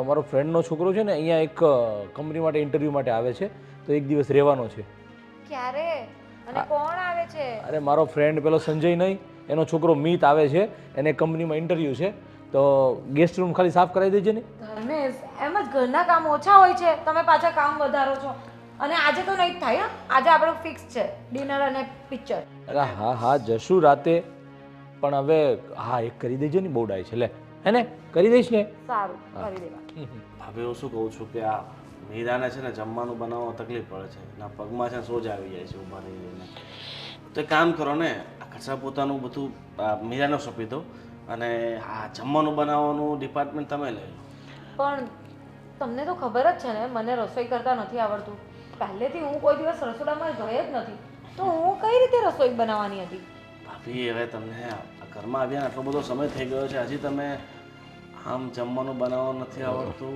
મારો ફ્રેન્ડનો છોકરો છે ને અહીંયા એક કંપની માટે ઇન્ટરવ્યૂ માટે આવે છે તો એક દિવસ રહેવાનો છે. ક્યારે અને કોણ આવે છે? અરે મારો ફ્રેન્ડ પેલો સંજય નહીં, એનો છોકરો મીત આવે છે, એને કંપનીમાં ઇન્ટરવ્યૂ છે તો ગેસ્ટ રૂમ ખાલી સાફ કરાવી દેજે ને. ધર્મેશ એમ જ ઘરના કામ ઓછા હોય છે, તમે પાછા કામ વધારો છો. અને આજે તો નહીં જ થાય. આજે આપણું ફિક્સ છે ડિનર અને પિક્ચર. અરે હા હા જશું રાતે, પણ હવે હા એક કરી દેજે ને. બહુ ડાય છે લે હે ને, કરી દઈશ ને. સારું કરી દેવા. હવે હું શું કહું છું કે આ મીરાને છે ને જમવાનું બનાવવા તકલીફ પડે છે. એના પગમાં છે ને સોજ આવી જાય છે ઊભા રહીને. તો એક કામ કરો ને, આ કચરા પોતાનું બધું મીરાને સોંપી દો અને આ જમવાનું બનાવવાનું ડિપાર્ટમેન્ટ તમે લઈ લો. પણ તમને તો ખબર જ છે ને મને રસોઈ કરતા નથી આવડતું. પહેલેથી હું કોઈ દિવસ રસોડામાં ગઈ જ નથી, તો હું કઈ રીતે રસોઈ બનાવવાની હતી? ભાભી હવે તમને આ ઘરમાં આવ્યા આટલો બધો સમય થઈ ગયો છે, હજી તમે આમ જમવાનું બનાવવાનું નથી આવડતું,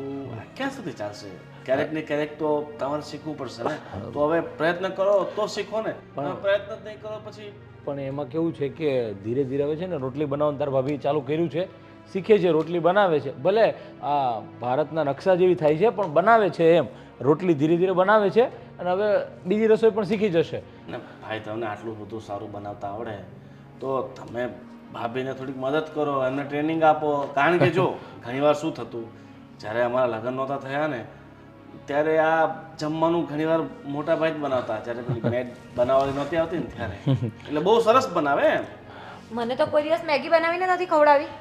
ક્યાં સુધી ચાલશે? ક્યારેક ને ક્યારેક તો તમારે શીખવું પડશે ને. તો હવે પ્રયત્ન કરો તો શીખો ને. પણ પ્રયત્ન જ નહીં કરો પછી. પણ એમાં કેવું છે કે ધીરે ધીરે હવે છે ને રોટલી બનાવવાનું તાર ભાભી ચાલુ કર્યું છે, શીખે છે, રોટલી બનાવે છે. ભલે આ ભારતના નકશા જેવી થાય છે પણ બનાવે છે એમ. રોટલી ધીરે ધીરે બનાવે છે અને હવે બીજી રસોઈ પણ શીખી જશે. ને ભાઈ તમને આટલું બધું સારું બનાવતા આવડે તો તમે ભાભીને થોડીક મદદ કરો, એમને ટ્રેનિંગ આપો. કારણ કે જો ઘણીવાર શું થતું, જ્યારે અમારા લગ્ન નહોતા થયા ને ત્યારે આ જમવાનું ઘણીવાર મોટા ભાઈ જ બનાવતા, જ્યારે પેલી મેડ બનાવવાની નહોતી આવતી ને ત્યારે. એટલે બહુ સરસ બનાવે એમ. મને તો કોઈ દિવસ મેગી બનાવીને નથી ખવડાવી.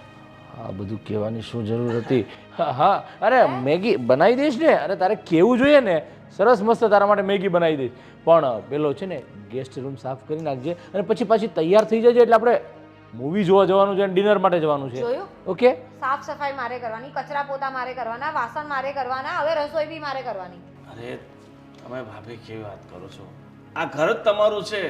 આ બધું કહેવાની શું જરૂર હતી? હા અરે મેગી બનાવી દઈશ ને. અરે તારે કેવું જોઈએ ને, સરસ મસ્ત તારા માટે મેગી બનાવી દઈશ. પણ પેલો છે ને ગેસ્ટ રૂમ સાફ કરી નાખજે અને પછી પાછી તૈયાર થઈ જજે એટલે આપણે મૂવી જોવા જવાનું છે અને ડિનર માટે જવાનું છે. જોયું? ઓકે? સાફ સફાઈ મારે કરવાની, કચરા પોતા મારે કરવાના, વાસણ મારે કરવાના, હવે રસોઈ બી મારે કરવાની. અરે તમે ભાભી કેવી વાત કરો છો? આ ઘર જ તમારું છે.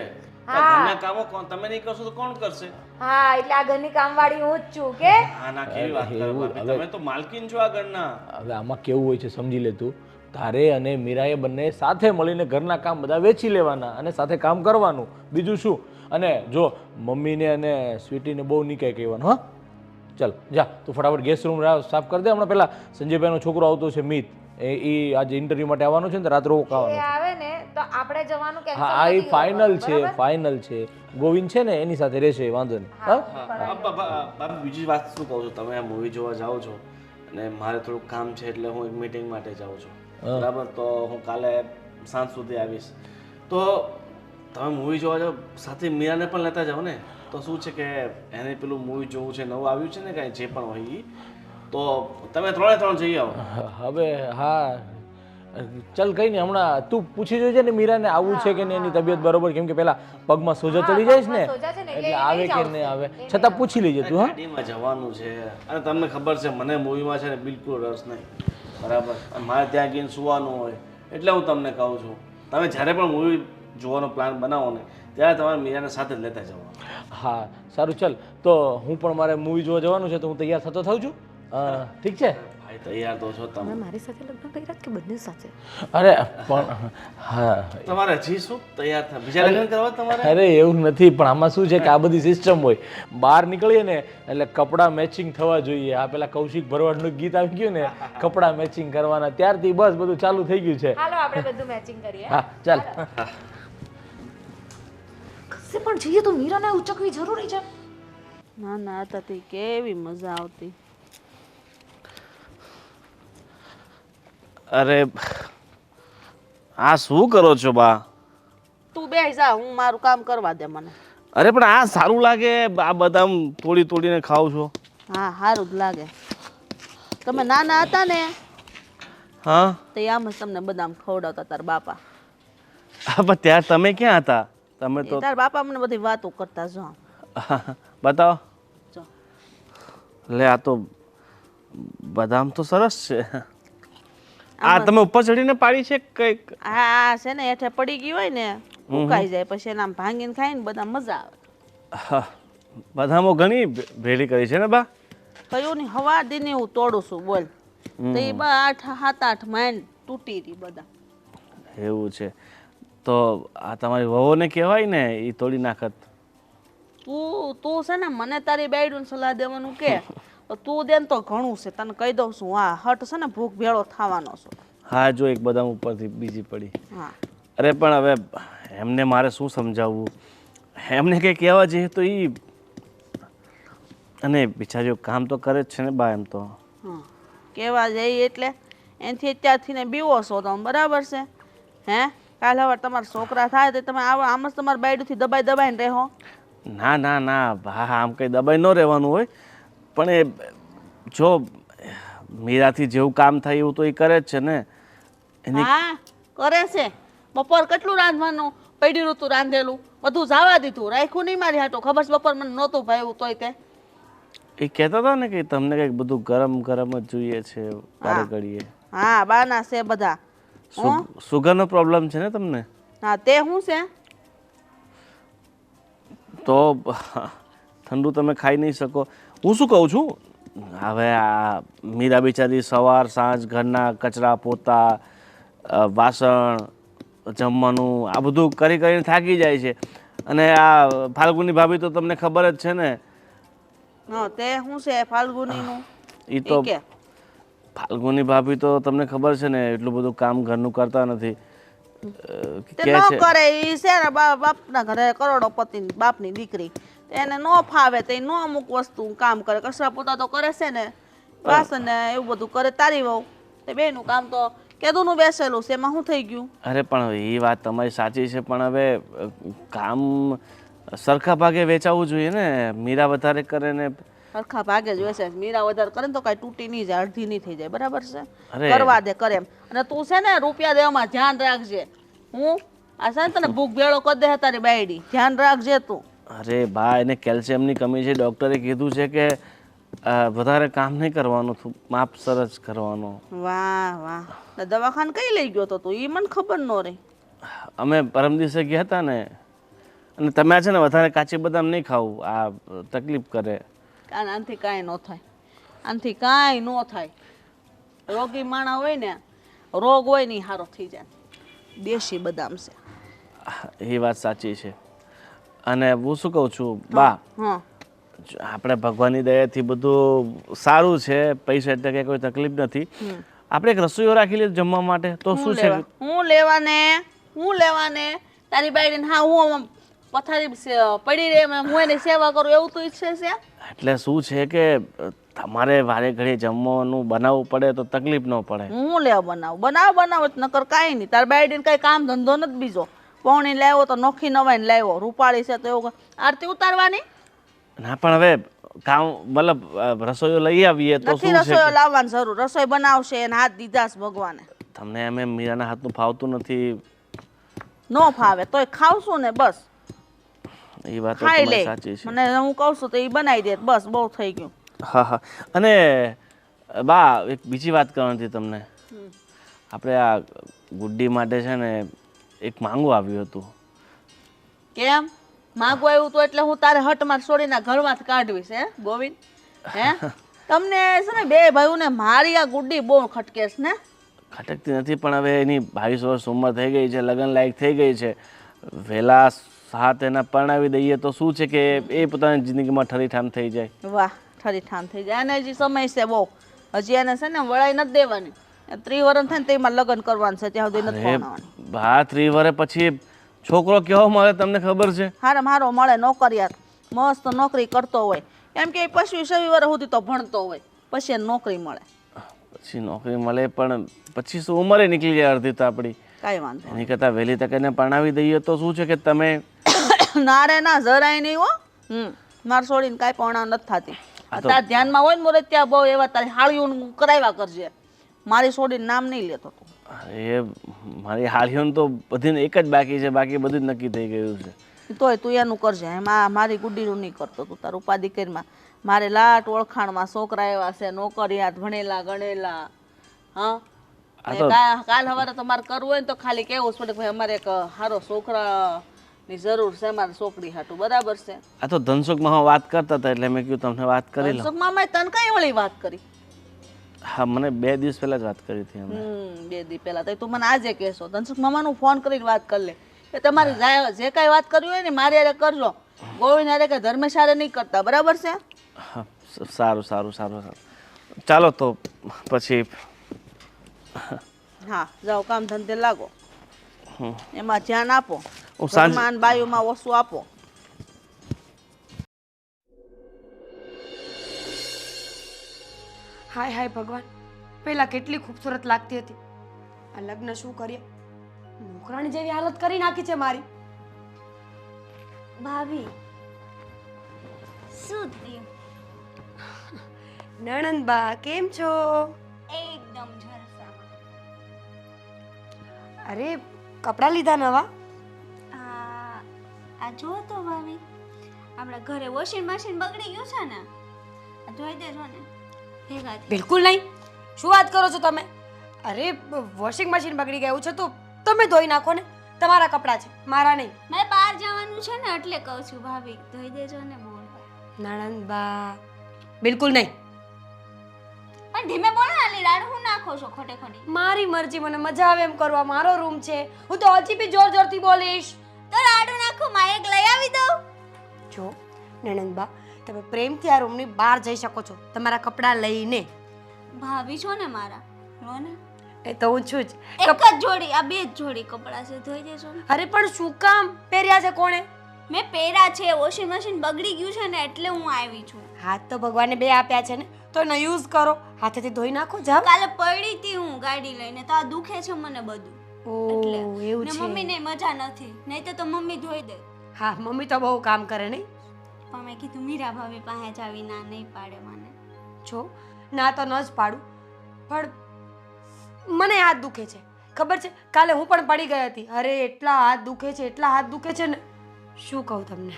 આ હા. ઘરના કામો તમે નહીં કરશો તો કોણ કરશે? હા, એટલે આ ઘરની કામવાળી હું જ છું કે હા ના, કેવી વાત કરો ભાભી? તમે તો માલકીન છો આ ઘરના. હવે આમાં કેવું હોય છે સમજી લે તું. તારે અને મીરાએ બંને સાથે મળીને ઘરના કામ બધા વેચી લેવાના અને સાથે કામ કરવાનું. બીજું શું? અને જો મમ્મીને અને સ્વીટીને બહુ નહીં કંઈ કહેવાનું. હા, ચાલ જા તું ફટાફટ ગેસ રૂમ સાફ કરી દે. હમણાં પેલા સંજયભાઈનો છોકરો આવતો છે મિત, એ આજે ઇન્ટરવ્યુ માટે આવવાનો છે ને તો રાત્રે એ રોકાવાનો છે. આવે ને તો આપણે જવાનું હા કેન્સલ આ એ નથી ફાઇનલ કરવાનું, છે, બરાબર? ફાઇનલ છે. ગોવિંદ છે ને એની સાથે રહેશે, વાંધો નહીં. હા ભાભી બીજી વાત શું કહું છું, તમે આ મૂવી જોવા જાઓ છો અને મારે થોડુંક કામ છે એટલે હું એક મીટિંગ માટે જાઉં છું. બરાબર, તો હું કાલે સાંજ સુધી આવીશ. તો તમે મૂવી જોવા જાઓ સાથે મીરાને પણ લેતા જાઓ ને, તો શું છે કે એને પેલું મૂવી જોવું છે, નવું આવ્યું છે ને કાંઈ જે પણ હોય ઈ, તો તમે ત્રણે જઈ આવો. હવે હા ચાલ કઈ નહીં, હમણાં તું પૂછી જોજે ને મીરાને આવું છે કે નહીં, એની તબિયત બરોબર, કેમ કે પેલા પગમાં સોજા ચડી જાય છે ને સોજા છે ને એટલે એટલે આવે કે નહીં આવે, છતાં પૂછી લેજે તું. હા ગાડીમાં જવાનું છે અને તમને ખબર છે મને મૂવીમાં છે ને બિલકુલ રસ નહીં. બરાબર, અને મારે ત્યાં ગઈને સુવાનું હોય એટલે હું તમને કહું છું તમે જ્યારે પણ મૂવી જોવાનો પ્લાન બનાવો ને ત્યારે તમારે મીરાને સાથે જ લેતા જવાનું. હા સારું ચાલ, તો હું પણ મારે મૂવી જોવા જવાનું છે તો હું તૈયાર થતો થાઉં છું. ઠીક છે? ભાઈ તૈયાર તો છો તમે. મારી સાથે લગ્ન કર્યા કે બંને સાથે? અરે પણ હા તમારે હજી શું તૈયાર થાય? બીજા લગ્ન કરવા તમારે? અરે એવું નથી, પણ આમાં શું છે કે આ બધી સિસ્ટમ હોય, બહાર નીકળીએ ને એટલે કપડાં મેચિંગ થવા જોઈએ. આ પેલા કૌશિક ભરવાડનું ગીત આવી ગયું ને, કપડાં મેચિંગ કરવાના, ત્યારથી બસ બધું ચાલુ થઈ ગયું છે. હાલો આપણે બધું મેચિંગ કરીએ. હા ચાલ. કશે પણ જઈએ તો મીરાને ઉચકવી જરૂરી છે. ના ના હતી કેવી મજા આવતી. અરે આ શું કરો છો બા? તું બે જા, હું મારું કામ કરવા દે મને. અરે પણ આ સારું લાગે? આ બદામ તોડીને ખાવ છો? હા સારું જ લાગે. તમે નાના હતા ને હા, તો આમ જ તમને બદામ ખવડાવતા તાર બાપા. પણ ત્યારે તમે ક્યાં હતા? તમે તો તાર બાપા મને બધી વાતો કરતા જો. બતાવો. જો. લે આ તો બદામ તો સરસ છે. આ તમે ઉપર ચડીને પાડી છે કઈક? હા છે ને હેઠે પડી ગઈ હોય ને ઉકાઈ જાય પછી એના ભાંગીને ખાઈને બધા મજા આવે. બદામો ઘણી ભેળી કરી છે ને બા? કયું ની હવા દીની હું તોડું છું બોલ. તો એ 7-8 માઇન્ડ તૂટી રહી બધા. એવું છે તો આ તમારી વહુને કહેવાય ને એ તોડી નાખત. તું છે ને મને તારી બાયડું સલાહ દેવાનું કે તો તું દે ને તો ઘણું છે, તને કહી દઉં છું. હા હટ છે ને ભૂખ ભેળો થવાનો છે. હા જો એક બદામ ઉપરથી બીજી પડી. હા અરે પણ હવે એમને મારે શું સમજાવવું? એમને કંઈ કહેવા જઈએ તો એ, અને બિચારીઓ કામ તો કરે જ છે ને બા. એમ તો હા કેવા જઈએ એટલે એનાથી અત્યારથી ને બીવો છો તમે, બરાબર છે? હે કાલ હવે તમારા છોકરા થાય તો તમે આમ જ તમારા બાયડુંથી દબાઈને રહો? ના ના ના હા, આમ કંઈ દબાઈ ન રહેવાનું હોય, પણ એ જો મીરાથી જેવું કામ થાય એવું તો એ કરે જ છે ને. એની હા કરે છે. બપોર કેટલું રાંધવાનું પડ્યું હતું, રાંધેલું બધું જવા દીધું, રાખ્યું નહીં મારી હાટો. ખબર છે બપોર મને નહોતું ભાવ્યું તોય તે એ કહેતા હતા ને કે તમને કંઈક બધું ગરમ ગરમ જ જોઈએ છે વારે ઘડીએ. હા બાના છે બધા. સુગરનો પ્રોબ્લેમ છે ને તમને? હા તે શું છે? તો ઠંડુ તમે ખાઈ નહીં શકો. હું શું કહું છું, હવે આ મીરા બિચારી સવાર સાંજ ઘરના કચરા પોતા, વાસણ, જમવાનું આ બધું કરીને થાકી જાય છે. અને આ ફાલ્ગુની ભાભી તો તમને ખબર જ છે ને. હા તે શું છે ફાલ્ગુનીનું? એ તો કે ફાલ્ગુની ભાભી તો તમને ખબર છે ને એટલું બધું કામ ઘરનું કરતા નથી. તે ન કરે ઈ છે ને બાપના ઘરે કરોડોપતિ બાપની દીકરી, એને ન ફાવે તે ન અમુક વસ્તુ કામ કરે. કચરા પોતા તો કરે છે ને, વાસણ ને એવું બધું કરે તારી વહુ. તે બેનું કામ તો કેદુંનું બેસેલું છે, એમાં શું થઈ ગયું? અરે પણ એ વાત તમારી સાચી છે, પણ હવે કામ સરખા ભાગે વેચાવવું જોઈએ ને. મીરા વધારે કરે ને સરખા ભાગે જ વેસે. મીરા વધારે કરે ને તો કાંઈ તૂટી નહીં જાય, અડધી નહીં થઈ જાય, બરાબર છે? અરે. કરવા દે કરે એમ. અને તું છે ને રૂપિયા દેવામાં ધ્યાન રાખજે. હું આ છે ને તને ભૂખ ભેળો કરી દે તારી બાયડી, ધ્યાન રાખજે તું. અરે બા એને કેલ્શિયમની કમી છે. ડૉક્ટરે કીધું છે કે વધારે કામ નહીં કરવાનું, માપસર જ કરવાનું. વાહ વાહ તો દવાખાને કઈ લઈ ગયો તો તું એ મને ખબર ન રહી. અમે પરમ દિવસે ગયા હતા ને, અને તમે છે ને વધારે કાચી બદામ નહીં ખાવું, આ તકલીફ કરે. આનાથી કાંઈ ન થાય, આનાથી કાંઈ ન થાય. રોગી માણા હોય ને, રોગ હોય ને ઈ સારો થઈ જાય. દેશી બદામ છે. એ વાત સાચી છે. અને હું શું કહું છું બા, હા આપણે ભગવાનની દયાથી બધું સારું છે, પૈસા એટલે કે કોઈ તકલીફ નથી. આપણે એક રસોઈયો રાખી લઈએ જમવા માટે તો શું છે? હું લેવાને તારી બાઈને હા હું પથારી પડી રહે હું એની સેવા કરું એવું તું ઈચ્છે છે? એટલે શું છે કે તમારે વારે ઘડીએ જમવાનું બનાવવું પડે તો તકલીફ ન પડે. હું લેવા બનાવ જ નકર કાંઈ નહીં. તાર બાઈને કઈ કામ ધંધો નથી બીજો. પૌણી લાવ્યો તો નોખી નવાઈને લાવ્યો, રૂપાળી છે તો એવું આરતી ઉતારવાની ના, પણ હવે કામ મતલબ રસોઈયો લઈ આવીએ તો નથી. શું છે રસોઈ કે લાવવાની જરૂર, રસોઈ બનાવશે એને હાથ દીધા છે ભગવાને. તમને એમ મીરાના હાથનું ફાવતું નથી. નો ફાવે તોય ખાવશું ને બસ. એ વાત તો ખાઈ તમારી લે, સાચી છે. મને હું કહું છું તો એ બનાવી દે બસ, બહુ થઈ ગયું. હા હા. અને બા એક બીજી વાત કરવાની હતી તમને. આપણે આ ગુડ્ડી માટે છે ને એક માંગુ આવ્યું હતું. કેમ માગું આવ્યું તો એટલે હું તારે હટમાં છોડીને ઘરમાંથી કાઢવીશ હે ગોવિંદ? હે તમને છે ને બે ભાઈઓને મારી આ ગુડ્ડી બહુ ખટકે છે ને? ખટકતી નથી, પણ હવે એની 22 વર્ષ ઉંમર થઈ ગઈ છે, લગ્ન લાયક થઈ ગઈ છે. વહેલા સાથ એના પરણાવી દઈએ તો શું છે કે એ પોતાની જિંદગીમાં ઠરીઠામ થઈ જાય. વાહ ઠરીઠામ થઈ જાય. અને હજી સમય છે બહુ, હજી એને છે ને વળાઈ નથી દેવાની. 30 વર્ષ થાય ને તેમાં લગ્ન કરવાનું છે, ત્યાં સુધી નથી પરણાવવાની. બા 30 વર્ષ પછી છોકરો કેવો મળે તમને ખબર છે? હારે મારો મળે નોકરિયાત, મસ્ત નોકરી કરતો હોય. એમ કે 25-26 વર્ષ સુધી તો ભણતો હોય, પછી એને નોકરી મળે. પછી નોકરી મળે પણ પછી શું ઉંમરે નીકળી જાય અડધી તો આપણી. કાંઈ વાંધો એની કરતાં વહેલી તકે એને પરણાવી દઈએ તો શું છે કે તમે ના રે ના જરાય નહીં હો. માર છોડીને કાંઈ પણ નથી થતી. તાર ધ્યાનમાં હોય ને મોરે ત્યાં બહુ એવા તારી હાળીઓ કરાવ્યા કરજે. મારી છોડીને નામ નહીં લેતો તું. એ મારી હાળીઓને તો બધીને એક જ બાકી છે, બાકી બધું જ નક્કી થઈ ગયું છે. તોય તું એનું કરજે, એમાં મારી ગુડીનું નહીં કરતો તું. તાર ઉપાધિ કરીમાં મારે લાટ ઓળખાણમાં છોકરા એવા છે, નોકરિયાત ભણેલા ગણેલા. હા કાલ સવારે તમારે કરવું હોય ને તો ખાલી કેવું પડે ભાઈ અમારે એક સારો છોકરાની જરૂર છે, અમારે છોકરી હાટું. બરાબર છે? આ તો ધનસુખમાં વાત કરતા હતા એટલે મેં કીધું તમને વાત કરી લઉં. મામાએ તને કઈ વળી વાત કરી? હા, મને 2 દિવસ પહેલા જ વાત કરી હતી અમે. 2 દિવસ પહેલા તો તું મને આજે કહેશો. ધનસુખ મામાનું ફોન કરીને વાત કરી લે કે તમારી જે કાંઈ વાત કરવી હોય ને મારી હારે કરજો, ગોવિંદ હારે કે ધર્મેશ હારે નહીં કરતા. બરાબર છે? હા, સારું સારું સારું સારું. ચાલો તો પછી હા જાઓ, કામ ધંધે લાગો, એમાં ધ્યાન આપો. હું સાંજે ઘરમાં ને બાયુમાં ઓછું આપો. હાય હાય ભગવાન, પહેલા કેટલી ખૂબસૂરત લાગતી હતી, આ લગ્ન શું કર્યા, નોકરાણી જેવી હાલત કરી નાખી છે મારી. ભાભી શું થયું? નણંદબા કેમ છો? એકદમ જલસામાં. અરે કપડાં લીધા નવા? આ જો તો ભાભી, આપણા ઘરે વોશિંગ મશીન બગડી ગયું છે ને, આ ધોઈ દેજો ને ભેગા થઈ. બિલકુલ નહીં, શું વાત કરો છો તમે? અરે વોશિંગ મશીન બગડી ગયું છે તો તમે ધોઈ નાખો ને, તમારા કપડાં છે, મારા નહીં. મારે બહાર જવાનું છે ને એટલે કહું છું ભાભી, ધોઈ દેજો ને. બોલ નણંદબા બિલકુલ નહીં. પણ ધીમે બોલો ને, આલી રાડ હું નાખો છો ખોટે ખોટી? મારી મરજી, મને મજા આવે એમ કરવા, મારો રૂમ છે, હું તો હજી બી જોર જોરથી બોલીશ. તો રાડું નાખો, માં એક લઈ આવી દઉં. જો નણંદબા, તમે પ્રેમથી આ રૂમની બહાર જઈ શકો છો તમારા કપડાં લઈને. ભાભી છો ને મારા, લો ને. એ તો હું છું જ. એક જ જોડી, આ 2 જ જોડી કપડાં છે, ધોઈ દેજો ને. અરે પણ શું કામ પહેર્યા છે કોણે? મેં પહેર્યા છે, વોશિંગ મશીન બગડી ગયું છે ને એટલે હું આવી છું. હાથ તો ભગવાને 2 આપ્યા છે ને, તો એનો યુઝ કરો, હાથેથી ધોઈ નાખો. જાવ. કાલે પડી હતી હું ગાડી લઈને, તો આ દુખે છે મને બધું. એટલે ઓહ એવું ને છે. મમ્મીને મજા નથી, નહીં તો મમ્મી ધોઈ દે. હા, મમ્મી તો બહુ કામ કરે નહીં. પણ મેં કીધું મીરા ભાભી પાસે જ આવી, ના નહીં પાડે મને. જો ના તો ન જ પાડું, પણ મને હાથ દુખે છે, ખબર છે? કાલે હું પણ પડી ગઈ હતી. અરે એટલા હાથ દુખે છે, એટલા હાથ દુખે છે ને, શું કહું તમને.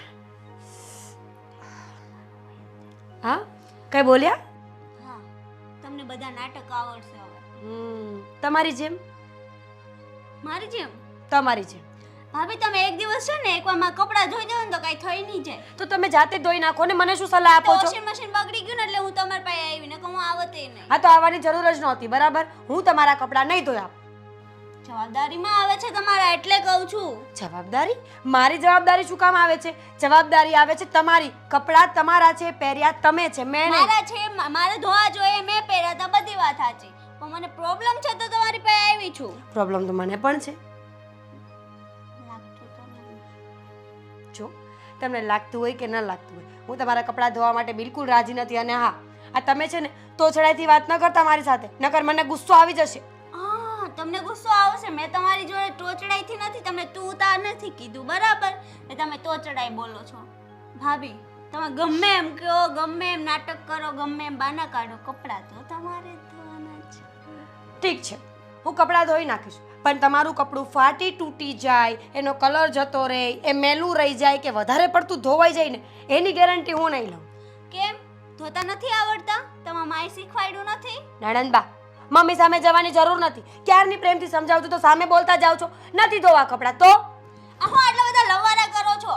હા કઈ બોલ્યા? હા તમને બધા નાટક આવડશે હવે. તમારી જેમ મારી જેમ. તમારી જેમ. ભાભી તમે એક દિવસ છે ને એકવાર મારા કપડાં ધોઈ દો ને તો કાંઈ થઈ નહીં જાય. તો તમે જાતે જ ધોઈ નાખો ને, મને શું સલાહ આપો છો? વોશિંગ મશીન બગડી ગયું ને એટલે હું તમારી પાસે આવી ને હું આવતે નહીં. હા તો આવવાની જરૂર જ નહોતી, બરાબર? હું તમારા કપડાં નહીં ધોયા. જવાબદારીમાં આવે છે તમારા એટલે કહું છું. જવાબદારી? મારી જવાબદારી શું કામ આવે છે? જવાબદારી આવે છે તમારી. કપડાં તમારા છે, પહેર્યા તમે છે, મેં નહીં. મારા છે, મારે ધોવા જોઈએ, મેં પહેર્યા હતા, બધી વાત સાચી. પણ મને પ્રોબ્લેમ છે તો તમારી પાસે આવી છું. પ્રોબ્લેમ તો મને પણ છે. જો તમને લાગતું હોય કે ન લાગતું હોય, હું તમારા કપડાં ધોવા માટે બિલકુલ રાજી નથી. અને હા, આ તમે છે ને તોછડાઈથી વાત ન કરતા મારી સાથે, નકર મને ગુસ્સો આવી જશે. હા તમને ગુસ્સો આવશે. મેં તમારી જોડે ટોચડાઈથી નથી, તમને તું તાર નથી કીધું, બરાબર? ને તમે ટોચડાઈ બોલો છો. ભાભી તમે ગમે એમ કહો, ગમે એમ નાટક કરો, ગમે એમ બાના કાઢો, કપડાં તો તમારે જ ધોવાના છે. ઠીક છે, હું કપડાં ધોઈ નાખીશ, પણ તમારું કપડું ફાટી તૂટી જાય, એનો કલર જતો રહે, એ મેલું રહી જાય કે વધારે પડતું ધોવાઈ જાય ને, એની ગેરંટી હું નહીં લઉં. કેમ ધોતા નથી આવડતા? તમારા માએ શીખવાડ્યું નથી? નણંદબા, મમ્મી સામે જવાની જરૂર નથી. ક્યારની પ્રેમથી સમજાવતું તો સામે બોલતા જાવ છો. નથી ધોવા કપડાં તો આહો આટલા બધા લવારા કરો છો.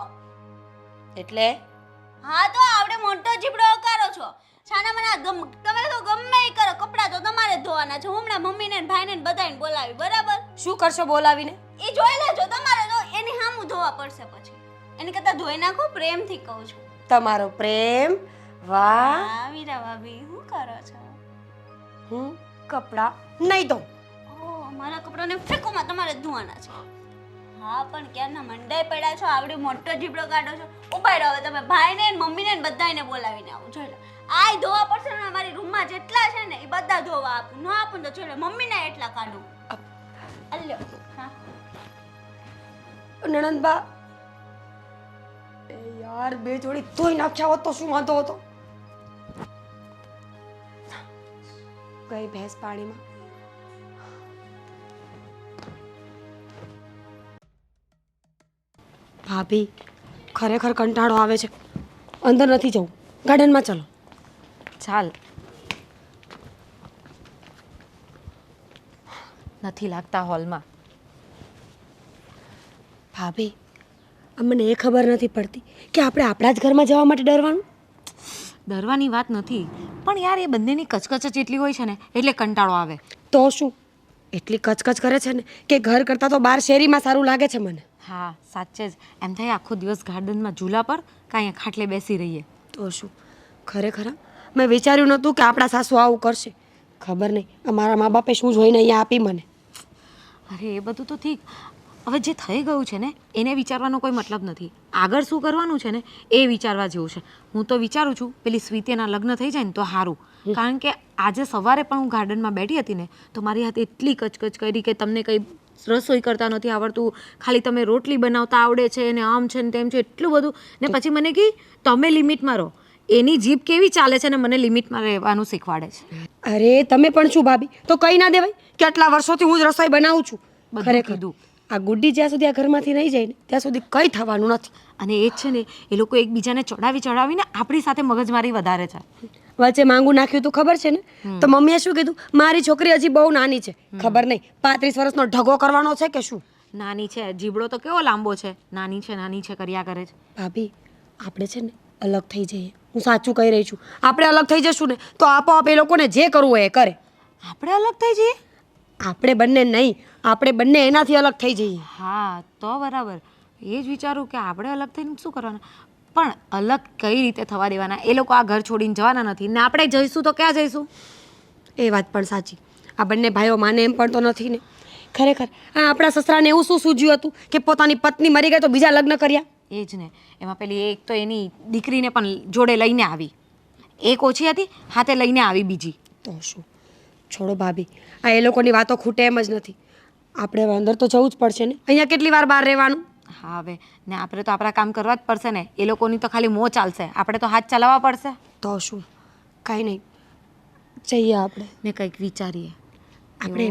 એટલે હા તો આવડે મોટો જીબડો કરો છો. છાના મને તમે તો ગમે એ કરો, કપડાં તો તમારે જ ધોવાના છે. હું હમણાં મમ્મીને ને ભાઈને ને બધાને બોલાવી, બરાબર? શું કરશો બોલાવીને? એ જોઈ લેજો, તમારે તો એની સામું ધોવા પડશે પછી. એની કરતા ધોઈ નાખો, પ્રેમથી કહું છું. તમારો પ્રેમ? વાહ. હા વીરા ભાભી, શું કરો છો? હું કપડાં નહીં ધોઉં. ઓહ મારા કપડાને ફેંકોમાં તમારે જ ધોવાના છે. હા પણ ક્યારના મંડાઈ પડ્યા છો, આવડી મોટો જીબડો કાઢો છો. ઉપાય રહો તમે ભાઈને ને મમ્મીને ને બધાને બોલાવીને આવો. જોઈ લો આય ધોવા પડશે ને, મારી રૂમમાં જેટલા છે ને એ બધા ધોવા આપું. ન આપું તો જોઈ લો મમ્મીને એટલા કાઢું. અલ્યો હા નણંદબા, એ યાર બે જોડી ધોઈ નાખ્યા હોત તો શું વાંધો હતો? ગઈ ભેંસ પાણીમાં. ભાભી ખરેખર કંટાળો આવે છે. અંદર નથી જવું, ગાર્ડનમાં ચાલો. ચાલ. નથી લાગતા હોલમાં. ભાભી અમને એ ખબર નથી પડતી કે આપણે આપણા જ ઘરમાં જવા માટે ડરવાનું. ડરવાની વાત નથી, પણ યાર એ બંનેની કચકચ જ એટલી હોય છે ને એટલે કંટાળો આવે. તો શું એટલી કચકચ કરે છે ને કે ઘર કરતાં તો બહાર શેરીમાં સારું લાગે છે મને. હા સાચે જ એમ થાય આખો દિવસ ગાર્ડનમાં ઝૂલા પર કાંઈ ખાટલે બેસી રહીએ. તો શું ખરેખર મેં વિચાર્યું નહોતું કે આપણા સાસુ આવું કરશે. ખબર નહીં અમારા મા બાપે શું જોઈને અહીંયા આપી મને. અરે એ બધું તો ઠીક, હવે જે થઈ ગયું છે ને એને વિચારવાનો કોઈ મતલબ નથી. આગળ શું કરવાનું છે ને એ વિચારવા જેવું છે. હું તો વિચારું છું પેલી સ્વીતિના લગ્ન થઈ જાય ને તો સારું. કારણ કે આજે સવારે પણ હું ગાર્ડનમાં બેઠી હતી ને તો મારી હાથે એટલી કચકચ કરી કે તમને કંઈ રસોઈ કરતા નથી આવડતું, ખાલી તમે રોટલી બનાવતા આવડે છે ને આમ છે ને તેમ છે, એટલું બધું. ને પછી મને કહી તમે લિમિટમાં રહો. એની જીભ કેવી ચાલે છે ને મને લિમિટમાં રહેવાનું શીખવાડે છે. અરે તમે પણ શું ભાભી, તો કહી ના દેવાય કે આટલા વર્ષોથી હું જ રસોઈ બનાવું છું. બધું કીધું. આ ગુડ્ડી જ્યાં સુધી આ ઘરમાંથી નહીં જાય ને ત્યાં સુધી કંઈ થવાનું નથી. અને એ જ છે ને એ લોકો એકબીજાને ચડાવીને આપણી સાથે મગજમારી વધારે છે. વચ્ચે માંગુ નાખ્યું તું ખબર છે ને, તો મમ્મીએ શું કીધું, મારી છોકરી હજી બહુ નાની છે, ખબર નહીં 35 વર્ષનો ઢગો કરવાનો છે કે શું. નાની છે, જીબડો તો કેવો લાંબો છે, નાની છે કર્યા કરે છે. ભાભી આપણે છે ને અલગ થઈ જઈએ. હું સાચું કહી રહી છું. આપણે અલગ થઈ જશું ને તો આપોઆપ એ લોકોને જે કરવું હોય એ કરે. આપણે અલગ થઈ જઈએ? આપણે બંને નહીં, આપણે બંને એનાથી અલગ થઈ જઈએ. હા તો બરાબર. એ જ વિચારું કે આપણે અલગ થઈને શું કરવાના, પણ અલગ કઈ રીતે થવા દેવાના? એ લોકો આ ઘર છોડીને જવાના નથી ને આપણે જઈશું તો ક્યાં જઈશું? એ વાત પણ સાચી. આ બંને ભાઈઓ માને એમ પણ તો નથી ને. ખરેખર આ આપણા સસરાને એવું શું સૂઝ્યું હતું કે પોતાની પત્ની મરી ગઈ તો બીજા લગ્ન કર્યા? એ જ ને. એમાં પેલી એક તો એની દીકરીને પણ જોડે લઈને આવી. એક ઓછી હતી, હાથે લઈને આવી બીજી. તો શું, છોડો ભાભી, આ એ લોકોની વાતો ખૂટે એમ જ નથી. આપણે હવે અંદર તો જવું જ પડશે ને. અહીંયા કેટલી વાર બહાર રહેવાનું? હા હવે ને આપણે તો આપણા કામ કરવા જ પડશે ને. એ લોકોની તો ખાલી મોં ચાલશે, આપણે તો હાથ ચલાવવા પડશે. તો શું, કાંઈ નહીં, જઈએ આપણે ને કંઈક વિચારીએ. આપણે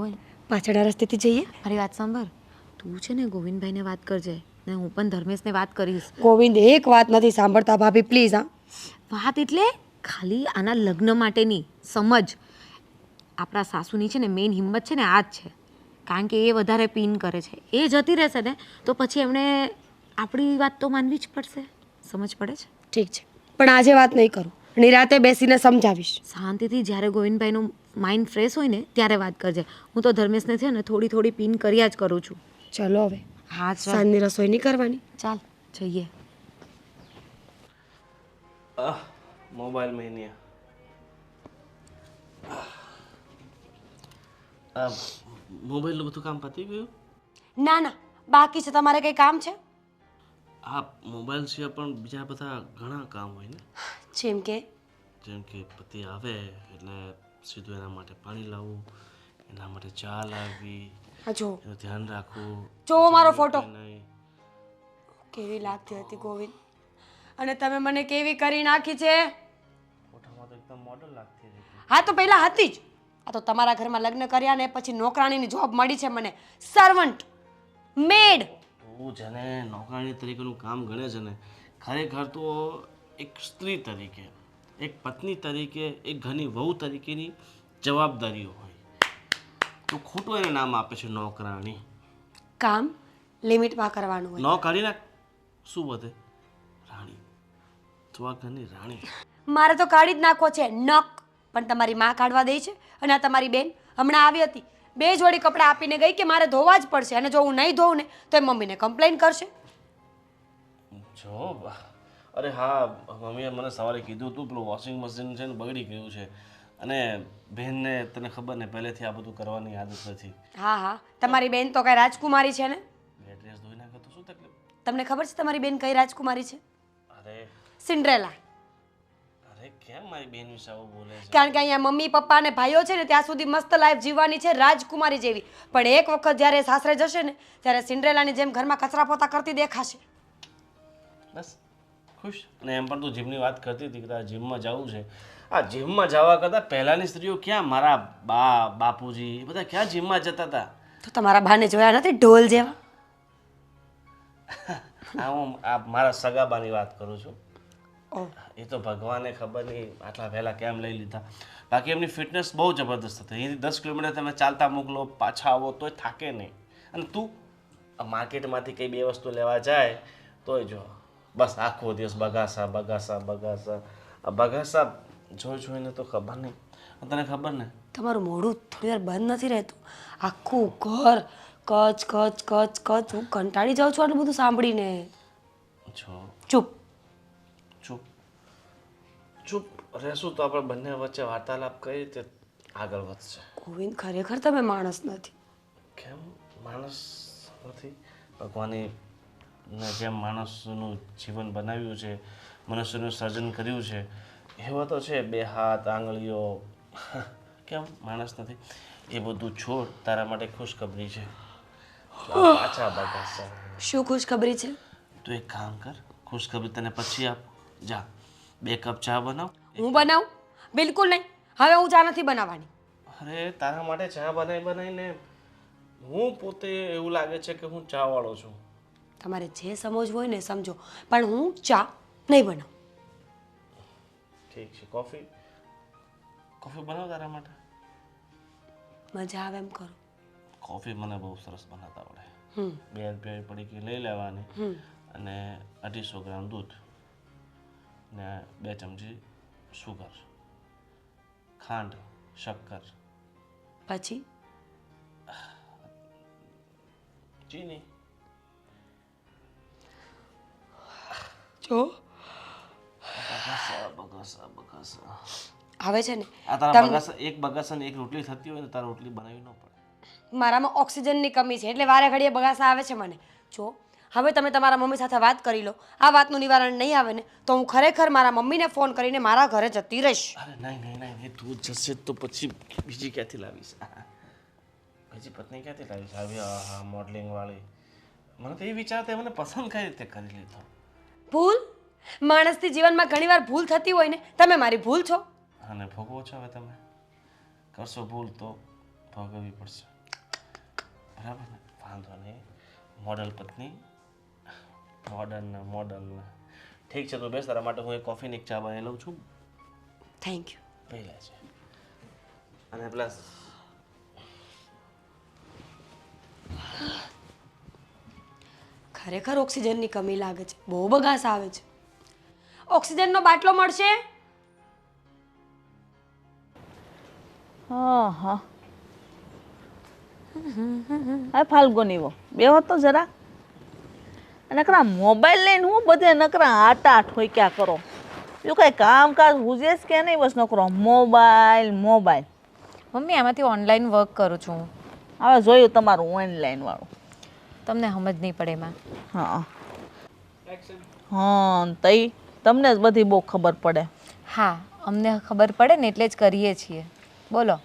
પાછળના રસ્તેથી જઈએ. મારી વાત સાંભળ, તું છે ને ગોવિંદભાઈને વાત કરજે ને હું પણ ધર્મેશને વાત કરીશ. ગોવિંદ એક વાત નથી સાંભળતા ભાભી, પ્લીઝ. હા વાત એટલે ખાલી આના લગ્ન માટેની સમજ. આપણા સાસુની છે ને મેઇન હિંમત છે ને આ જ છે. કારણ કે એ વધારે પીન કરે છે. એ જતી રહેશે ને તો પછી એમણે આપણી વાત તો માનવી જ પડશે. સમજ પડે છે? ઠીક છે, પણ આજે વાત નહીં કરું. નિરાતે બેસીને સમજાવીશ. શાંતિથી જ્યારે ગોવિંદભાઈનું માઇન્ડ ફ્રેશ હોય ને ત્યારે વાત કરજે. હું તો ધર્મેશને છે ને થોડી થોડી પીન કર્યા જ કરું છું. ચલો હવે, હા ચાલ સાંજની રસોઈ નહીં કરવાની. ચાલ જઈએ. મોબાઈલ મેનિયા. મોબાઈલનું બધું કામ પતી ગયું? ના ના, બાકી છે. તમારે કંઈ કામ છે? હા, મોબાઈલ સિવાય પણ બીજા બધા ઘણા કામ હોય ને. જેમ કે જેમ કે પતિ આવે એટલે સીધું એના માટે પાણી લાવવું, એના માટે ચા લાવવી, આ જો એનું ધ્યાન રાખવું. જોવો મારો ફોટો. નહીં. કેવી લાગતી હતી ગોવિંદ, અને તમે મને કેવી કરી નાખી છે. ફોટામાં તો એકદમ મોડલ લાગતી હતી. હા તો પહેલા હતી જ. આ તો તમારા ઘરમાં લગ્ન કર્યા ને પછી નોકરાણીની જોબ મળી છે મને. સર્વન્ટ, મેડ. તું જેને નોકરાણી તરીકેનું કામ ગણે છે ને, ખરેખર તો એક સ્ત્રી તરીકે, એક પત્ની તરીકે, એક ઘરની વહુ તરીકેની જવાબદારીઓ હોય. તું ખોટું એને નામ આપે છે નોકરાણી. કામ લિમિટમાં કરવાનું હોય. ન કાઢી નાખ, શું વધે? રાણી. તું આ ઘરની રાણી. મારે તો કાઢી જ નાખવો છે નક. પણ તમારી માં કાઢવા દે છે. અને આ તમારી બેન હમણાં આવી હતી, 2 જોડી કપડાં આપીને ગઈ કે મારે ધોવા જ પડશે, અને જો હું નહીં ધોઉં ને તો એ મમ્મીને કમ્પ્લેન કરશે. જો અરે હા, મમ્મીએ મને સવારે કીધું હતું પેલું વોશિંગ મશીન છે ને બગડી ગયું છે, અને બહેનને તને ખબર ને પહેલેથી આ બધું કરવાની આદત નથી. હા હા, તમારી બેન તો કઈ રાજકુમારી છે ને. બે ડ્રેસ ધોઈ નાખે તો શું તકલીફ? તમને ખબર છે તમારી બેન કઈ રાજકુમારી છે? અરે સિન્ડ્રેલા. અરે કેમ મારી બેન વિશે આવું બોલે છે? કારણ કે અહીંયા મમ્મી પપ્પા અને ભાઈઓ છે ને ત્યાં સુધી મસ્ત લાઈફ જીવવાની છે રાજકુમારી જેવી. પણ એક વખત જ્યારે સાસરે જશે ને ત્યારે સિન્ડ્રેલાની જેમ ઘરમાં કચરા પોતા કરતી દેખાશે. બસ ખુશ. અને એમ પણ તું જીમની વાત કરતી હતી કે તારે જીમમાં જવું છે. આ જીમમાં જવા કરતાં પહેલાંની સ્ત્રીઓ ક્યાં, મારા બા બાપુજી એ બધા ક્યાં જીમમાં જતા હતા? તો તમારા બાને જોયા નથી ઢોલ જેવા? હું આ મારા સગાબાની વાત કરું છું. ઓહ, એ તો ભગવાને ખબર નહીં આટલા વહેલા કેમ લઈ લીધા. બાકી એમની ફિટનેસ બહુ જબરદસ્ત હતી. અહીંથી 10 કિલોમીટર તમે ચાલતા મોકલો, પાછા આવો તોય થાકે નહીં. અને તું માર્કેટમાંથી કંઈ 2 વસ્તુ લેવા જાય તોય જો બસ આખો દિવસ બગાસા બગાસા બગાસા. આ બગાસા જોઈને તો ખબર નહીં. તને ખબર ને, તમારું મોઢું થોડી વાર બંધ નથી રહેતું. આખું ઘર કચ કચ કચ કચ. હું કંટાળી જાઉં છું આટલું બધું સાંભળીને. જો ચૂપ. ચૂપ ચૂપ રહેશું તો આપણે બંને વચ્ચે વાર્તાલાપ કઈ રીતે આગળ વધશે? ગોવિંદ, ખરેખર તમે માણસ નથી. કેમ માણસ નથી? ભગવાને જેમ માણસનું જીવન બનાવ્યું છે, મનુષ્યનું સર્જન કર્યું છે, એવા તો છે 2 હાથ, આંગળીઓ. કેમ માણસ નથી? એ બધું છોડ, તારા માટે ખુશખબરી છે. પાછા બગાસા. શું ખુશખબરી છે? તું એક કામ કર, ખુશખબરી તને પછી આપ. જા 2 કપ ચા બનાવ. હું બનાવું? બિલકુલ નહીં. હવે હું ચા નથી બનાવવાની. અરે તારા માટે ચા બનાવીને હું પોતે એવું લાગે છે કે હું ચા વાળો છું. તમારે જે સમજવું હોય ને સમજો, પણ હું ચા નહીં બનાવું. ઠીક છે. કોફી બનાવ તારા માટે. મજા આવે એમ કરો. કોફી મને બહુ સરસ બનાવતા આવડે. હમ 2 પડીકી લઈ લેવાની અને 250 ગ્રામ દૂધ ને 2 ચમચી સુગર, ખાંડ, શક્કર, પછી ચીની. જો બગાસા. આવે છે ને, આ તારા બગાસા, એક બગાસા ને એક રોટલી થતી હોય ને તારા રોટલી બનાવી ન પડે. મારામાં ઓક્સિજનની કમી છે એટલે વારે ઘડીએ બગાસા આવે છે મને. જો હવે તમે તમારા મમ્મી સાથે વાત કરી લો. આ વાતનું નિવારણ નહીં આવે ને તો હું ખરેખર મારા મમ્મીને ફોન કરીને મારા ઘરે જતી રહીશ. અરે નહીં, તું જશે તો પછી બીજી ક્યાંથી લાવીશ? બીજી પત્ની ક્યાંથી લાવીશ? આવી મોડલિંગ વાળી. મને તો એ વિચાર મને પસંદ કઈ રીતે કરી લીધો. ભૂલ? માણસથી જીવનમાં ઘણીવાર ભૂલ થતી હોય ને, તમે મારી ભૂલ છો. અને ભોગવો છો હવે તમે. કરશો ભૂલ તો ભોગવવી પડશે. બરાબર ને? વાંધો નહીં. મોડલ પત્ની, મોડર્ન. ઠીક છે, તો બેસ. તારા માટે હું એક કોફી ને એક ચા બનાવી લઉં છું. Thank you. પહેલા છે અને પ્લસ ખરેખર ઓક્સિજનની કમી લાગે છે, બહુ બગાસ આવે છે. ઓક્સિજનનો બાટલો મળશે? હા હા હા ફાલ્ગુની વો બેહો તો જરા. નકરા મોબાઈલ લઈને હું બધે નકરા આટા ઠોક્યા કરો. બીજું કઈ કામકાજ હુજેસ કે નહીં, બસ નકરો મોબાઈલ મોબાઈલ. મમ્મી આમાંથી ઓનલાઈન વર્ક કરું છું હું. હવે જોયું તમારું ઓનલાઈન વાળું. તમને સમજ નહીં પડે એમાં. હા હા તઈ તમને જ બધી બહુ ખબર પડે. હા અમને ખબર પડે ને એટલે જ કરીએ છીએ. બોલો.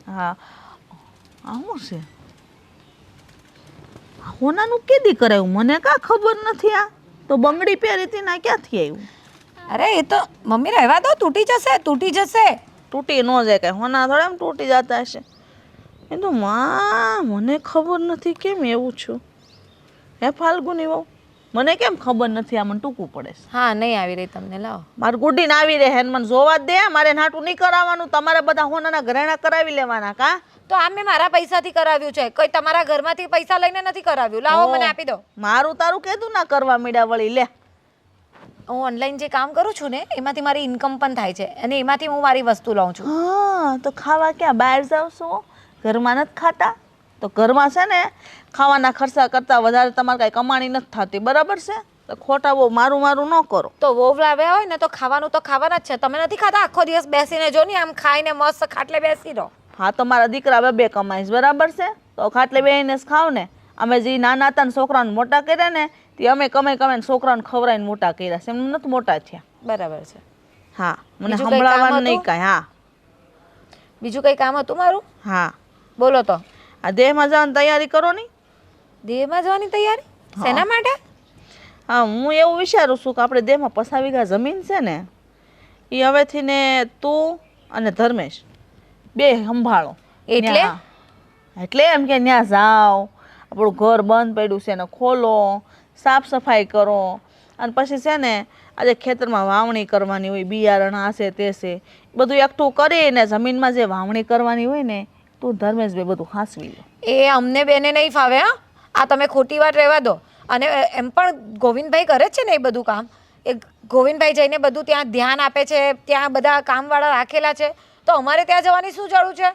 હા આ શું છે? હોનાનું કેદી કરાયું મને કા ખબર નથી. આ તો બંગડી પહેરી હતી ના ક્યાંથી આવ્યું? અરે એ તો મમ્મી રહેવા દો, તૂટી જશે તૂટી જશે. તૂટી ન જાય કઈ હોના થોડા એમ તૂટી જતા હશે. એ તો માં મને ખબર નથી કેમ એવું છું. હે ફાલ્ગુની બહુ મને કેમ ખબર નથી? આ મને ટૂંકું પડે છે. હા નહીં આવી રહી તમને, લાવો. મારું ગુડીને આવી રહે મને જોવા જ દે. મારે નાટું નહીં કરાવવાનું, તમારે બધા હોનાના ઘરેણા કરાવી લેવાના કા? તો આ મેં મારા પૈસાથી કરાવ્યું છે, કોઈ તમારા ઘરમાંથી પૈસા લઈને નથી કરાવ્યું. લાવો મને આપી દો. મારું તારું કીધું ના કરવા મીડા વળી લે. હું ઓનલાઈન જે કામ કરું છું ને એમાંથી મારી ઇન્કમ પણ થાય છે અને એમાંથી હું મારી વસ્તુ લઉં છું. હા તો ખાવા ક્યાં બહાર જાવ છો? ઘરમાં નથી ખાતા? તો ઘરમાં છે ને ખાવાના ખર્ચા કરતાં વધારે તમારે કાંઈ કમાણી નથી થતી, બરાબર છે? તો ખોટા બહુ મારું મારું ન કરો. તો વહુ લાવ્યા હોય ને તો ખાવાનું તો ખાવાના જ છે. તમે નથી ખાતા? આખો દિવસ બેસીને જો ને આમ ખાઈને મસ્ત ખાટલે બેસી રહો. હા તો મારા દીકરા બે કમાઈશ, બરાબર છે? તો ખાટલે બેહીને જ ખાવ ને. અમે જે નાના હતા ને છોકરાને મોટા કર્યા ને તે અમે કમાઈ કમાઈને છોકરાને ખવડાવીને મોટા કર્યા છે, એમ નથી મોટા થયા. બરાબર છે. હા મને બીજું કંઈ કામ સંભળાવવાનું નહીં હતું? કાંઈ. હા બીજું કંઈ કામ હતું મારું? હા બોલો તો. આ દેહમાં જવાની તૈયારી કરો ની. દેહમાં જવાની તૈયારી? શેના માટે? હા હું એવું વિચારું છું કે આપણે દેહમાં 5 વીઘા જમીન છે ને એ હવેથી ને તું અને ધર્મેશ બે સંભાળો. એટલે? ન્યા. એટલે એમ કે ત્યાં જાઓ, આપણું ઘર બંધ પડ્યું છે ને ખોલો, સાફ સફાઈ કરો અને પછી છે ને આજે ખેતરમાં વાવણી કરવાની હોય, બિયારણ આ છે તે છે, બધું એકઠું કરીને જમીનમાં જે વાવણી કરવાની હોય ને તું ધર્મેશભાઈ બધું હાંસવી લો. એ અમને બેને નહીં ફાવે. હા આ તમે ખોટી વાત રહેવા દો. અને એમ પણ ગોવિંદભાઈ કરે છે ને એ બધું કામ. એ ગોવિંદભાઈ જઈને બધું ત્યાં ધ્યાન આપે છે, ત્યાં બધા કામવાળા રાખેલા છે. તો અમારે ત્યાં જવાની શું જરૂર છે?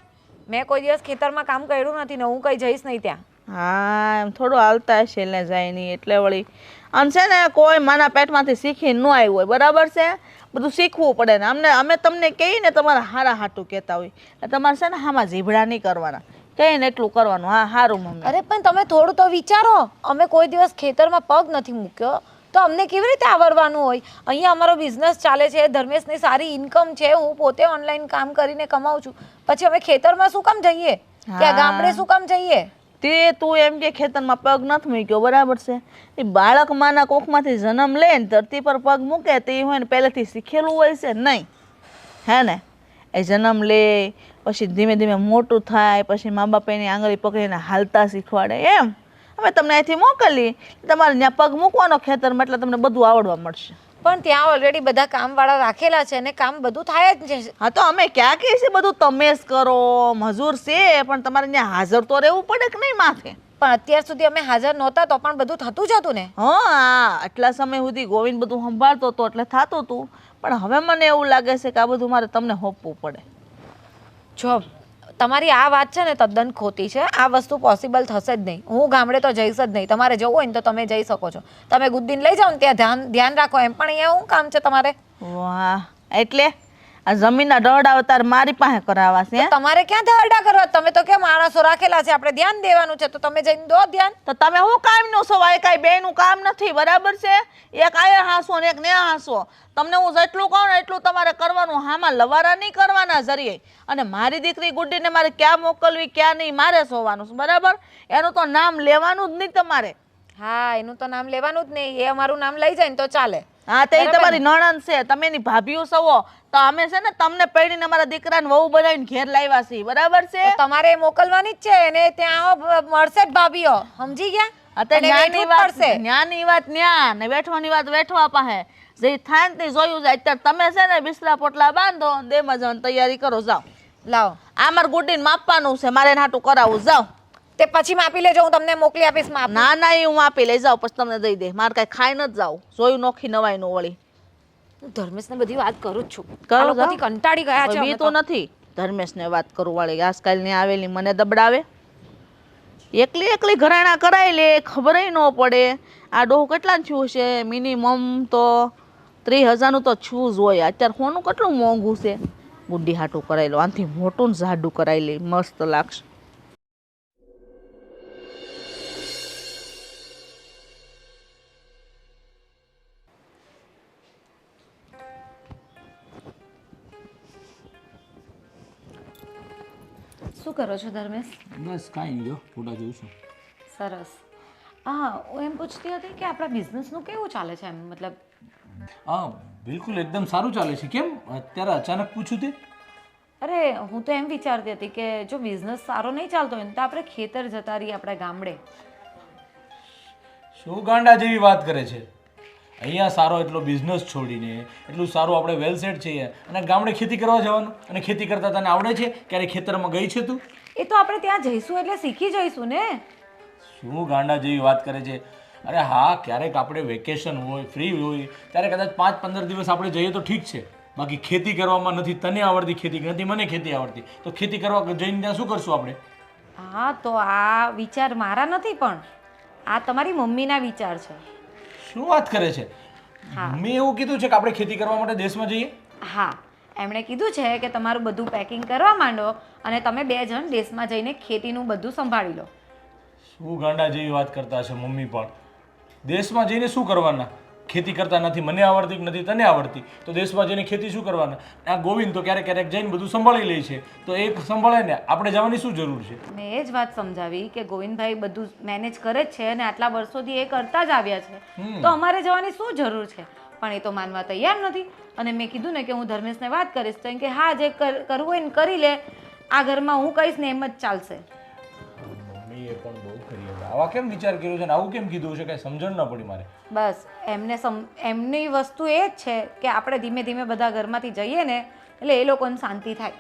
મેં કોઈ દિવસ ખેતરમાં કામ કર્યું નથી ને હું કઈ જઈશ નહીં ત્યાં. હા એમ થોડું હાલતા હશે એટલે જાય નહીં એટલે વળી. આમ છે ને કોઈ માના પેટમાંથી શીખીને ન આવ્યું હોય, બરાબર છે? બધું શીખવું પડે ને. અમે તમને કહીએ ને તમારા હારા હાટું કહેતા હોય એટલે તમારે છે ને હામાં જીભડા નહીં કરવાના, કહીએ ને એટલું કરવાનું. હા સારું મમ્મી. અરે પણ તમે થોડું તો વિચારો. અમે કોઈ દિવસ ખેતરમાં પગ નથી મૂક્યો તો અમને કેવી રીતે આવડવાનું હોય? અહીંયા અમારો બિઝનેસ ચાલે છે, ધર્મેશની સારી ઇન્કમ છે, હું પોતે ઓનલાઈન કામ કરીને કમાઉં છું. પછી અમે ખેતરમાં શું કામ જઈએ? ત્યાં ગામડે શું કામ જઈએ? તે તું એમ કે ખેતરમાં પગ નથી મૂક્યો, બરાબર છે? એ બાળક માના કોખમાંથી જન્મ લે ને ધરતી પર પગ મૂકે તે હોય ને પહેલેથી શીખેલું હોય છે નહીં, હે ને? એ જન્મ લે પછી ધીમે ધીમે મોટું થાય પછી મા બાપ એની આંગળી પકડીને હાલતા શીખવાડે. એમ અમે તમને અહીંથી મોકલી, તમારે ત્યાં પગ મૂકવાનો ખેતરમાં એટલે તમને બધું આવડવા મળશે. પણ ત્યાં ઓલરેડી બધા કામવાળા રાખેલા છે અને કામ બધું થાય જ છે. હા તો અમે ક્યાં કહીએ છીએ બધું તમે જ કરો, મજૂર છે પણ તમારે ત્યાં હાજર તો રહેવું પડે કે નહીં માથે? પણ અત્યાર સુધી અમે હાજર નહોતા તો પણ બધું થતું જ હતું ને. હા આટલા સમય સુધી ગોવિંદ બધું સંભાળતો હતો એટલે થતું હતું, પણ હવે મને એવું લાગે છે કે આ બધું મારે તમને હોપવું પડે. જો તમારી આ વાત છે ને તદ્દન ખોટી છે. આ વસ્તુ પોસિબલ થશે જ નહીં. હું ગામડે તો જઈશ જ નહીં. તમારે જવું હોય ને તો તમે જઈ શકો છો. તમે ગુદ્દીને લઈ જાઓ ને ત્યાં ધ્યાન રાખો. એમ પણ અહીંયા શું કામ છે તમારે? વાહ એટલે આ જમીનના દોડ અવતાર મારી પાસે કરાવવા છે? તમારે ક્યાં ધરડા કરવા? તમે તો કે માણસો રાખેલા છે, આપણે ધ્યાન દેવાનું છે, તો તમે જઈને દો ધ્યાન. તો તમે શું કામનું છો? આ કાંઈ બેયનું કામ નથી, બરાબર છે? એક આયા હાંસો ને એક ને હાંસો. તમને હું જેટલું કહું ને એટલું તમારે કરવાનું. હામાં લવારા નહીં કરવાના જરીએ. અને મારી દીકરી ગુડ્ડીને મારે ક્યાં મોકલવી ક્યાં નહીં મારે જોવાનું છે, બરાબર? એનું તો નામ લેવાનું જ નહીં તમારે. હા એનું તો નામ લેવાનું જ નહીં. એ અમારું નામ લઈ જાય ને તો ચાલે. હા તે તમારી નણંદ છે, તમે એની ભાભીઓ સવો. તો અમે છે ને તમને પડીને અમારા દીકરાને વહુ બનાવીને ઘેર લાવ્યા છીએ, બરાબર છે? તો તમારે મોકલવાની જ છે એને. ત્યાં મળશે જ ભાભીઓ, સમજી ગયા? અત્યારે અને ન્યાની વેઠવું જ વાત પડશે. ન્યાની વાત ન્યા ને વેઠવાની વાત વેઠવા પાસે જે થાય ને તે જોયું જાય. અત્યારે તમે છે ને બિસ્તરા પોટલા બાંધો દેમાં જવાની તૈયારી કરો, જાઓ. લાવો આ મારે ગુડીને માપવાનું છે, મારે એને હાટું કરાવવું, જાઓ. તે પછી માપી લેજો, હું તમને મોકલી આપીશ માપ. ના ના એ હું આપી લઈ જાઉં, પછી તમને દઈ દે. મારે કાંઈ ખાઈ નથી જાવું, જોયું નોખી નવાઈ નું વળી. હું ધર્મેશને બધી વાત કરું જ છું. કરો, આ લોકોથી જાઓ. કંટાળી ગયા છે અમે બી તો. તો નથી ધર્મેશને વાત કરું વાળી, આજકાલની આવેલી મને દબડાવે. એકલી એકલી ઘરાણા કરાય લે, ખબર ન પડે. આ ડોહ કેટલા થયું છે? મિનિમમ તો 30,000 તો છું જ હોય. અત્યારે સોનું કેટલું મોંઘું છે. ગુડ્ડી હાટું કરાવી લો, આનાથી મોટું ને જાડું કરાવી લે, મસ્ત લાગશે. શું કરો છો ધર્મેશ? બસ કાંઈ નહીં, જો ફોટા જોઉં છું. સરસ. હા, હું એમ પૂછતી હતી કે આપણા બિઝનેસનું કેવું ચાલે છે? એમ મતલબ હા બિલકુલ એકદમ સારું ચાલે છે. કેમ અત્યારે અચાનક પૂછ્યું તે? અરે હું તો એમ વિચારતી હતી કે જો બિઝનેસ સારો નહીં ચાલતો હોય ને તો આપણે ખેતર જતા રહીએ આપણા ગામડે. શું ગાંડા જેવી વાત કરે છે? અહીંયા સારો એટલો બિઝનેસ છોડીને એટલું સારું આપણે વેલ સેટ છીએ અને ગામડે ખેતી કરવા જવાનું, અને ખેતી કરતા તને આવડે છે? ક્યારે ખેતરમાં ગઈ છે તું? એ તો આપણે ત્યાં જઈશું એટલે શીખી જઈશું ને. શું ગાંડા જેવી વાત કરે છે? અરે હા, ક્યારેક આપણે વેકેશન હોય, ફ્રી હોય ત્યારે કદાચ 5-15 દિવસ આપણે જઈએ તો ઠીક છે. બાકી ખેતી કરવામાં નથી તને આવડતી, ખેતી નથી મને ખેતી આવડતી, તો ખેતી કરવા જઈને ત્યાં શું કરશું આપણે? હા, તો આ વિચાર મારા નથી, પણ આ તમારી મમ્મીના વિચાર છે. શું વાત કરે છે? મેં એવું કીધું છે કે આપણે ખેતી કરવા માટે દેશમાં જઈએ? હા, એમણે કીધું છે કે તમારું બધું પેકિંગ કરવા માંડો અને તમે 2 જણ દેશમાં જઈને ખેતીનું બધું સંભાળી લો. શું ગાંડા જેવી વાત કરતા હશે મમ્મી પણ? દેશમાં જઈને શું કરવાના? ખેતી કરતા નથી મને આવડતી કે નથી તને આવડતી, તો દેશમાં જઈને ખેતી શું કરવાના? આ ગોવિંદ તો ક્યારેક ક્યારેક જઈને બધું સંભાળી લે છે, તો એક સંભાળે ને, આપણે જવાની શું જરૂર છે? મેં એ જ વાત સમજાવી કે ગોવિંદભાઈ બધું મેનેજ કરે જ છે અને આટલા વર્ષોથી એ કરતા જ આવ્યા છે, તો અમારે જવાની શું જરૂર છે? પણ એ તો માનવા તૈયાર નથી. અને મેં કીધું ને કે હું ધર્મેશને વાત કરીશ, તો એમ કે હા, જે કરવું હોય ને કરી લે, આ ઘરમાં હું કહીશ ને એમ જ ચાલશે. મમ્મીએ પણ બહુ કરી હવે. આવા કેમ વિચાર કર્યો છે ને આવું કેમ કીધું છે? કઈ સમજણ ન પડી મારે. બસ એમની વસ્તુ એ જ છે કે આપણે ધીમે ધીમે બધા ઘરમાંથી જઈએ ને એટલે એ લોકોને શાંતિ થાય.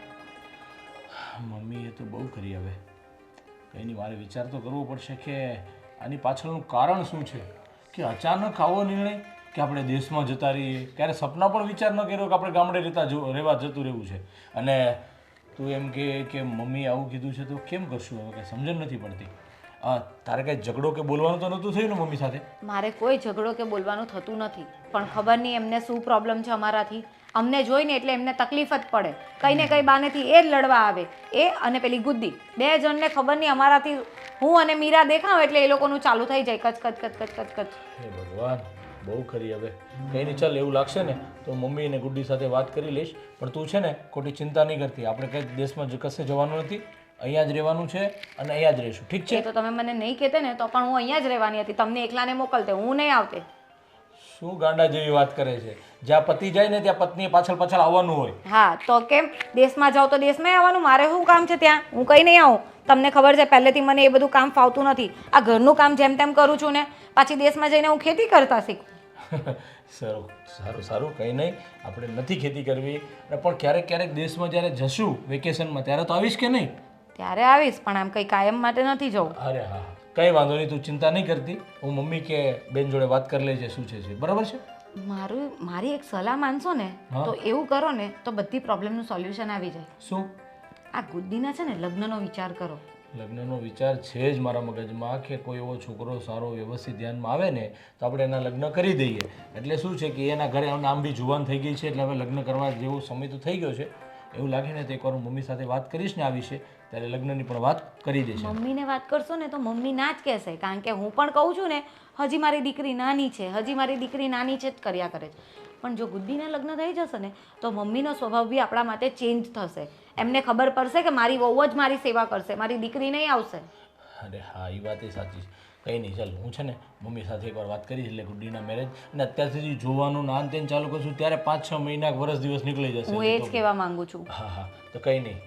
મમ્મીએ તો બહુ કરી હવે. કંઈ નહીં, મારે વિચાર તો કરવો પડશે કે આની પાછળનું કારણ શું છે કે અચાનક આવો નિર્ણય કે આપણે દેશમાં જતા રહીએ. ક્યારે સપના પણ વિચાર ન કર્યો કે આપણે ગામડે રહેવા જતું રહેવું છે. અને તું એમ કે મમ્મી આવું કીધું છે તો કેમ કરશું હવે? કંઈ સમજણ નથી પડતી. તારે કંઈ ઝઘડો કે બોલવાનું તો નહોતું થયું ને મમ્મી સાથે? મારે કોઈ ઝઘડો કે બોલવાનું થતું નથી, પણ ખબર નહીં એમને શું પ્રોબ્લેમ છે અમારાથી. અમને જોઈને એટલે એમને તકલીફ જ પડે, કંઈ ને કંઈ બાનેથી એ જ લડવા આવે. એ અને પેલી ગુદ્દી 2 જણને ખબર નહીં અમારાથી હું અને મીરા દેખાવ એટલે એ લોકોનું ચાલુ થઈ જાય કચ કચ કચ કચ કચ કચ. હે ભગવાન, બહુ ખરી હવે. કંઈ નહીં, ચાલ એવું લાગશે ને તો મમ્મી અને ગુડ્ડી સાથે વાત કરી લઈશ. પણ તું છે ને ખોટી ચિંતા નહીં કરતી. આપણે કંઈ દેશમાં કશે જવાનું નથી, અહીંયા જ રહેવાનું છે અને અહીંયા જ રહીશું, ઠીક છે? એ તો તમે મને નહીં કહેતે ને તો પણ હું અહીંયા જ રહેવાની હતી, તમને એકલાને મોકલતે, હું નહીં આવતે. શું ગાંડા જેવી વાત કરે છે? જ્યાં પતિ જાય ને ત્યાં પત્નીએ પાછળ પાછળ આવવાનું હોય. હા, તો કેમ? દેશમાં જાઓ તો દેશમાં આવવાનું, મારે શું કામ છે ત્યાં? હું કંઈ નહીં આવું. તમને ખબર છે પહેલેથી મને એ બધું કામ ફાવતું નથી. આ ઘરનું કામ જેમ તેમ કરું છું ને, પાછી દેશમાં જઈને હું ખેતી કરતા શીખું. સારું સારું સારું, કંઈ નહીં, આપણે નથી ખેતી કરવી. પણ ક્યારેક ક્યારેક દેશમાં જ્યારે જશું વેકેશનમાં ત્યારે તો આવીશ કે નહીં? ત્યારે આવીશ, પણ આમ કંઈ કાયમ માટે નથી જવું. અરે હા, કંઈ વાંધો નહીં, તું ચિંતા નહીં કરતી. હું મમ્મી કે બેન જોડે વાત કરી લેજે શું છે, બરાબર છે? મારી એક સલાહ માનશો ને તો એવું કરો ને તો બધી પ્રોબ્લેમનું સોલ્યુશન આવી જાય. શું? આ ગુડ્ડીના છે ને લગ્નનો વિચાર કરો. લગ્નનો વિચાર છે જ મારા મગજમાં કે કોઈ એવો છોકરો સારો વ્યવસ્થિત ધ્યાનમાં આવે ને તો આપણે એના લગ્ન કરી દઈએ. એટલે શું છે કે એના ઘરે આમ બી જુવાન થઈ ગઈ છે એટલે હવે લગ્ન કરવા જેવો સમય તો થઈ ગયો છે. એવું લાગે ને તો એકવાર હું મમ્મી સાથે વાત કરીશ ને આ વિશે, ત્યારે લગ્નની પણ વાત કરી દેશે. મમ્મીને વાત કરશો ને તો મમ્મી ના જ કહેશે, કારણ કે હું પણ કહું છું ને હજી મારી દીકરી નાની છે, હજી મારી દીકરી નાની છે જ કર્યા કરે છે. પણ જો ગુડ્ડીના લગ્ન થઈ જશે ને તો મમ્મીનો સ્વભાવ બી આપણા માટે ચેન્જ થશે. એમને ખબર પડશે કે મારી વહુ જ મારી સેવા કરશે, મારી દીકરી નહીં આવશે. અરે હા, એ વાત એ સાચી છે. કંઈ નહીં, ચાલ હું છે ને મમ્મી સાથે એકવાર વાત કરીશ એટલે ગુડ્ડીના મેરેજ અને અત્યાર સુધી જોવાનું નાન તેન ચાલુ કરશું ત્યારે 5-6 મહિના વર્ષ દિવસ નીકળી જશે. હું એ જ કહેવા માંગુ છું. હા હા, તો કંઈ નહીં,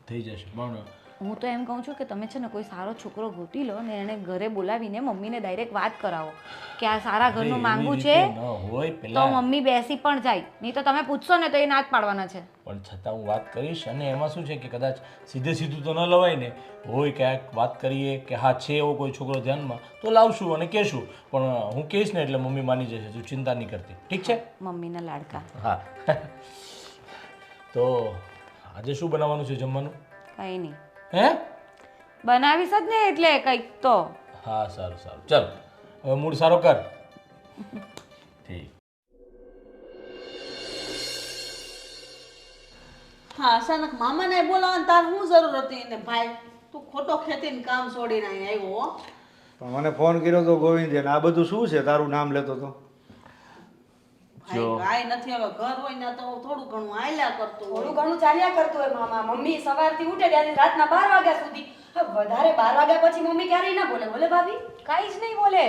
થઈ જશે. પણ હું તો એમ કહું છું કે તમે છે ને કોઈ સારો છોકરો ગોતી લો ને એને ઘરે બોલાવીને મમ્મીને ડાયરેક્ટ વાત કરાવો કે આ સારા ઘરનું માંગવું છે ન હોય તો પેલા મમ્મી બેસી પણ જાય, નહીં તો તમે પૂછશો ને તો એ ના જ પાડવાના છે. પણ છતાં હું વાત કરીશ. અને એમાં શું છે કે કદાચ સીધે સીધું તો ન લવાય ને, હોય ક્યાંક વાત કરીએ કે હા છે એવો કોઈ છોકરો ધ્યાનમાં તો લાવશું અને કહેશું. પણ હું કહીશ ને એટલે મમ્મી માની જશે, તું ચિંતા નહીં કરતી, ઠીક છે? મમ્મીના લાડકા. હા. તો આજે શું બનાવવાનું છે જમવાનું? કંઈ નહીં, હે? બનાવીશ જ ને એટલે કંઈક તો. હા સારું સારું, ચાલ હવે મૂડ સારો કર. ઠીક. હા, અચાનક મામાને બોલાવવાની તાર શું જરૂર હતી? ને ભાઈ તું ખોટો ખેતીને કામ છોડીને અહીં આવ્યો હો. પણ મને ફોન કર્યો તો ગોવિંદે ને આ બધું શું છે તારું નામ લેતો તો? ભાઈ કાંઈ નથી, હવે ઘર હોય ને તો થોડું ઘણું હાલ્યા કરતું હોય. થોડું ઘણું ચાલ્યા કરતું હોય મામા. મમ્મી સવારથી ઉઠે ત્યાંથી રાતના 12 વાગ્યા સુધી. હવે વધારે 12 વાગ્યા પછી મમ્મી ક્યારેય ના બોલે. બોલે ભાભી? કાંઈ જ નહીં બોલે,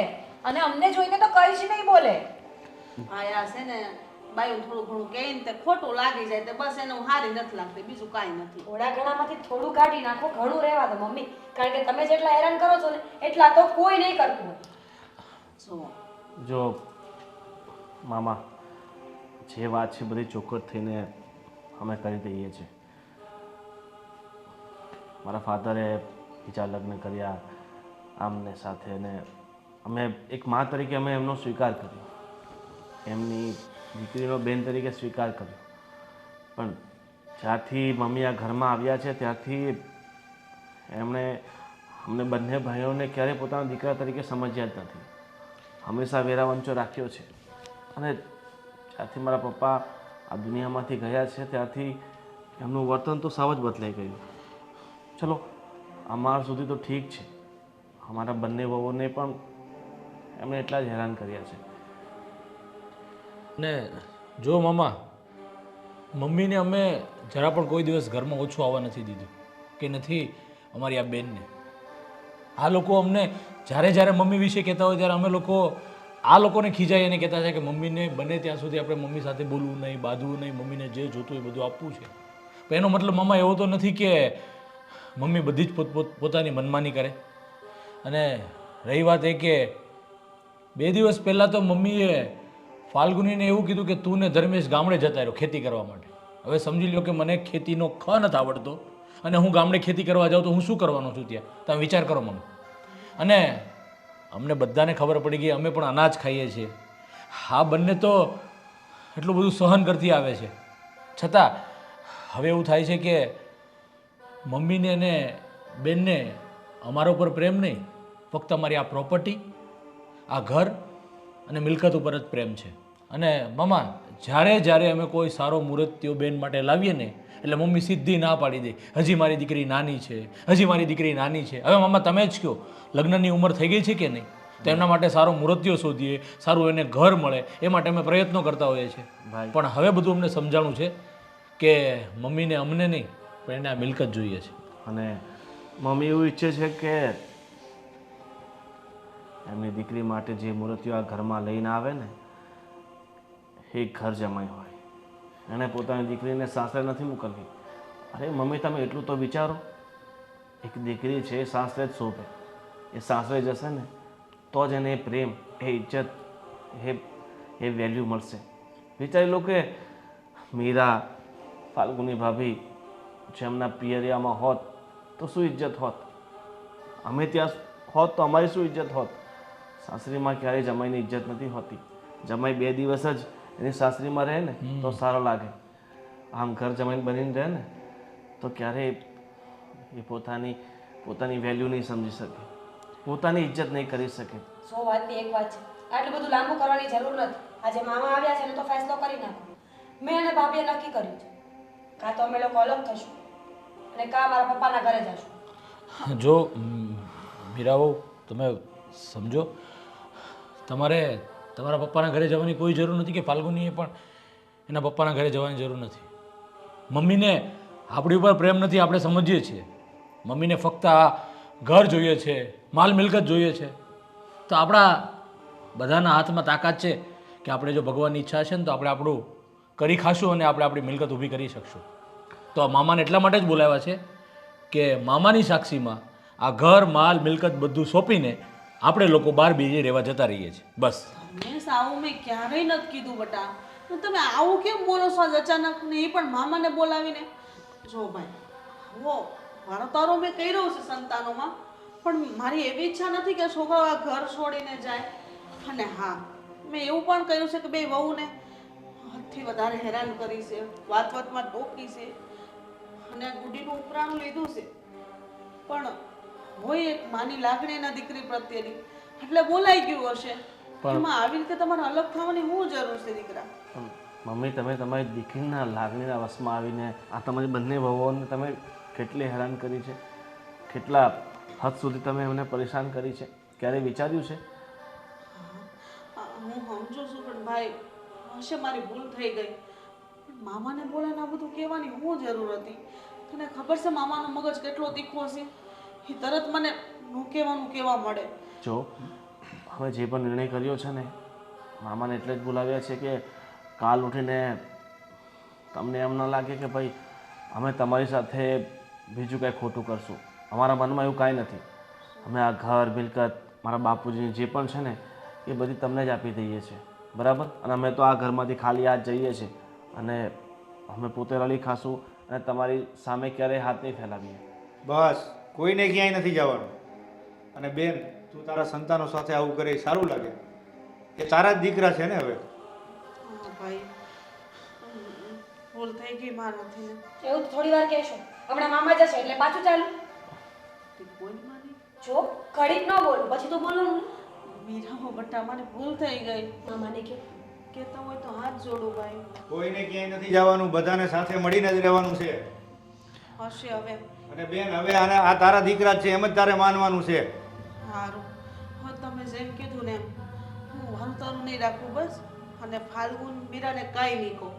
અને અમને જોઈને તો કંઈ જ નહીં બોલે. ભાઈ આ છે ને બાયું થોડું ઘણું કહે ને તે ખોટું લાગી જાય તે બસ એને હું હારી નથી લાગતી, બીજું કાંઈ નથી. થોડા ઘણામાંથી થોડું કાઢી નાખો, ઘણું રહેવા દો મમ્મી. કારણ કે તમે જેટલા હેરાન કરો છો ને એટલા તો કોઈ નહીં કરતું હોય. જો જો મામા, જે વાત છે બધી ચોખ્ખટ થઈને અમે કરી દઈએ છીએ. મારા ફાધરે બીજા લગ્ન કર્યા આમને સાથે, ને અમે એક મા તરીકે અમે એમનો સ્વીકાર કર્યો, એમની દીકરીનો બેન તરીકે સ્વીકાર કર્યો. પણ જ્યારથી મમ્મી આ ઘરમાં આવ્યા છે ત્યારથી એમણે અમને બંને ભાઈઓને ક્યારેય પોતાના દીકરા તરીકે સમજ્યા જ નથી. હંમેશા વેરાવંચો રાખ્યો છે. અને જ્યારથી મારા પપ્પા આ દુનિયામાંથી ગયા છે ત્યારથી એમનું વર્તન તો સાવ જ બદલાઈ ગયું. ચલો અમારા સુધી તો ઠીક છે, અમારા બંને વહુઓને પણ એમણે એટલા જ હેરાન કર્યા છે. ને જો મામા, મમ્મીને અમે જરા પણ કોઈ દિવસ ઘરમાં ઓછું આવવા નથી દીધું, કે નથી અમારી આ બેનને. આ લોકો અમને જ્યારે જ્યારે મમ્મી વિશે કહેતા હોય ત્યારે અમે લોકો આ લોકોને ખીજાઈ અને કહેતા છે કે મમ્મીને બને ત્યાં સુધી આપણે મમ્મી સાથે બોલવું નહીં, બાંધવું નહીં, મમ્મીને જે જોતું હોય બધું આપવું છે. પણ એનો મતલબ મામા એવો તો નથી કે મમ્મી બધી જ પોતાની મનમાની કરે. અને રહી વાત એ કે 2 દિવસ પહેલાં તો મમ્મીએ ફાલ્ગુનીને એવું કીધું કે તું ને ધર્મેશ ગામડે જતા રહ્યો ખેતી કરવા માટે. હવે સમજી લો કે મને ખેતીનો ખ નથી આવડતો અને હું ગામડે ખેતી કરવા જાઉં તો હું શું કરવાનો છું ત્યાં? તમે વિચાર કરો મમ્મી. અને અમને બધાને ખબર પડી ગઈ, અમે પણ અનાજ ખાઈએ છીએ. આ બંને તો એટલું બધું સહન કરતી આવે છે, છતાં હવે એવું થાય છે કે મમ્મીને અને બેનને અમારા ઉપર પ્રેમ નહીં, ફક્ત અમારી આ પ્રોપર્ટી, આ ઘર અને મિલકત ઉપર જ પ્રેમ છે. અને મામા, જ્યારે જ્યારે અમે કોઈ સારો મુહૂર્ત બેન માટે લાવીએ ને એટલે મમ્મી સીધી ના પાડી દે, હજી મારી દીકરી નાની છે, હજી મારી દીકરી નાની છે. હવે મામા તમે જ કહો, લગ્નની ઉંમર થઈ ગઈ છે કે નહીં? તો એમના માટે સારો મુહૂર્તિયો શોધીએ, સારું એને ઘર મળે એ માટે અમે પ્રયત્નો કરતા હોઈએ છીએ. પણ હવે બધું અમને સમજાણું છે કે મમ્મીને અમને નહીં પણ એને આ મિલકત જોઈએ છે. અને મમ્મી એવું ઈચ્છે છે કે એમની દીકરી માટે જે મૂર્તિઓ આ ઘરમાં લઈને આવે ને એ ઘર જમાઈ હોય. એણે પોતાની દીકરીને સાસરે નથી મોકલવી. અરે મમ્મી, તમે એટલું તો વિચારો, એક દીકરી છે એ સાસરે જ શોભે. એ સાસરે જશે ને તો જ એને એ પ્રેમ, એ ઇજ્જત, એ વેલ્યુ મળશે. વિચારી લો કે મીરા, ફાલ્ગુની ભાભી જેમના પિયરિયામાં હોત તો શું ઇજ્જત હોત? અમે ત્યાં હોત તો અમારી શું ઇજ્જત હોત? સાસરીમાં ક્યારેય જમાઈની ઇજ્જત નથી હોતી. જમાઈ 2 દિવસ જ એની સાસરીમાં રહે ને તો સારો લાગે. આમ ઘર જમાઈ બનીને રહે ને તો ક્યારેય એ પોતાની વેલ્યુ નહીં સમજી શકે, પોતાની ઇજ્જત નહીં કરી શકે. 100 વાતની એક વાત છે, આટલું બધું લાંબુ કરવાની જરૂર નથી. આજે મામા આવ્યા છે ને તો ફેસલો કરી નાખો. મેં અને ભાભીએ નક્કી કર્યું છે, કાં તો અમે લોકો અલગ થશું અને કાં મારા પપ્પાના ઘરે જશું. જો મીરાઓ, તમે સમજો, તમારે તમારા પપ્પાના ઘરે જવાની કોઈ જરૂર નથી કે ફાલ્ગુનીએ પણ એના પપ્પાના ઘરે જવાની જરૂર નથી. મમ્મીને આપણી ઉપર પ્રેમ નથી, આપણે સમજીએ છીએ. મમ્મીને ફક્ત આ ઘર જોઈએ છે, માલ મિલકત જોઈએ છે. તો આપણા બધાના હાથમાં તાકાત છે કે આપણે જો ભગવાનની ઈચ્છા છે ને તો આપણે આપણું કરી ખાશું અને આપણે આપણી મિલકત ઊભી કરી શકશું. તો આ મામાને એટલા માટે જ બોલાવ્યા છે કે મામાની સાક્ષીમાં આ ઘર માલ મિલકત બધું સોંપીને આપણે લોકો બહાર બીજે રહેવા જતા રહીએ છીએ બસ. મેં આવું મેં ક્યારેય નથી કીધું બટા. તો તમે આવું કેમ બોલો છો આજ અચાનક ને એ પણ મામાને બોલાવીને? જો ભાઈ હો મારો તારો મેં કર્યો છે સંતાનોમાં, પણ મારી એવી ઈચ્છા નથી કે છોકરાઓ આ ઘર છોડીને જાય. અને હા મેં એવું પણ કહ્યું છે કે બે વહુને હદથી વધારે હેરાન કરી છે, વાત વાતમાં ટોકી છે અને આ ગુડીનું ઉપરાણું લીધું છે. પણ હોય એક માની લાગણી એના દીકરી પ્રત્યેની એટલે બોલાઈ ગયું હશે. એમાં આવી રીતે તમારે અલગ થવાની શું જરૂર છે દીકરા? પણ મમ્મી, તમે તમારી દીકરીના લાગણીના વશમાં આવીને આ તમારી બંને વહુઓને તમે કેટલી હેરાન કરી છે, કેટલા હદ સુધી તમે એમને પરેશાન કરી છે, ક્યારે વિચાર્યું છે? હું સમજુ છું પણ ભાઈ હશે મારી ભૂલ થઈ ગઈ. પણ મામાને બોલાને આ બધું કહેવાની શું જરૂર હતી? તને ખબર છે મામાનો મગજ કેટલો તીખો છે? એ તરત મને નું કહેવાનું કહેવા મળે. જો હવે જે પણ નિર્ણય કર્યો છે ને, મામાને એટલે જ બોલાવ્યા છે કે કાલ ઉઠીને તમને એમ ન લાગે કે ભાઈ અમે તમારી સાથે બીજું કાંઈ ખોટું કરશું. અમારા મનમાં એવું કાંઈ નથી. અમે આ ઘર મિલકત મારા બાપુજીની જે પણ છે ને એ બધી તમને જ આપી દઈએ છીએ, બરાબર? અને અમે તો આ ઘરમાંથી ખાલી હાથ જઈએ છીએ અને અમે પોતે રળી ખાશું અને તમારી સામે ક્યારેય હાથ નહીં ફેલાવીએ. બસ કોઈને ક્યાંય નથી જવાનું. અને બેન, તું તારા સંતાનો સાથે આવું કરે એ સારું લાગે? એ તારા જ દીકરા છે ને હવે. હા ભાઈ ભૂલ થઈ ગઈ મારાથી ને. એવું તો થોડી વાર કહેશો, હમણાં મામા જશે એટલે પાછું ચાલુ. તે બોલ માની જો ઘડીક ન બોલું પછી તો બોલવાનું. મીરાઓ બટા મારી ભૂલ થઈ ગઈ. મામાને કે કહેતા હોય તો હાથ જોડું ભાઈ. કોઈને ક્યાંય નથી જવાનું, બધાને સાથે મળીને જ રહેવાનું છે. હશે હવે. અને બેન, હવે આ તારા દીકરા જ છે એમ જ તારે માનવાનું છે. સારું હવે તમે જેમ કીધું ને એમ હું વાંધો નહીં રાખું બસ. અને ફાલ્ગુન મીરાને કાંઈ નહીં કહું.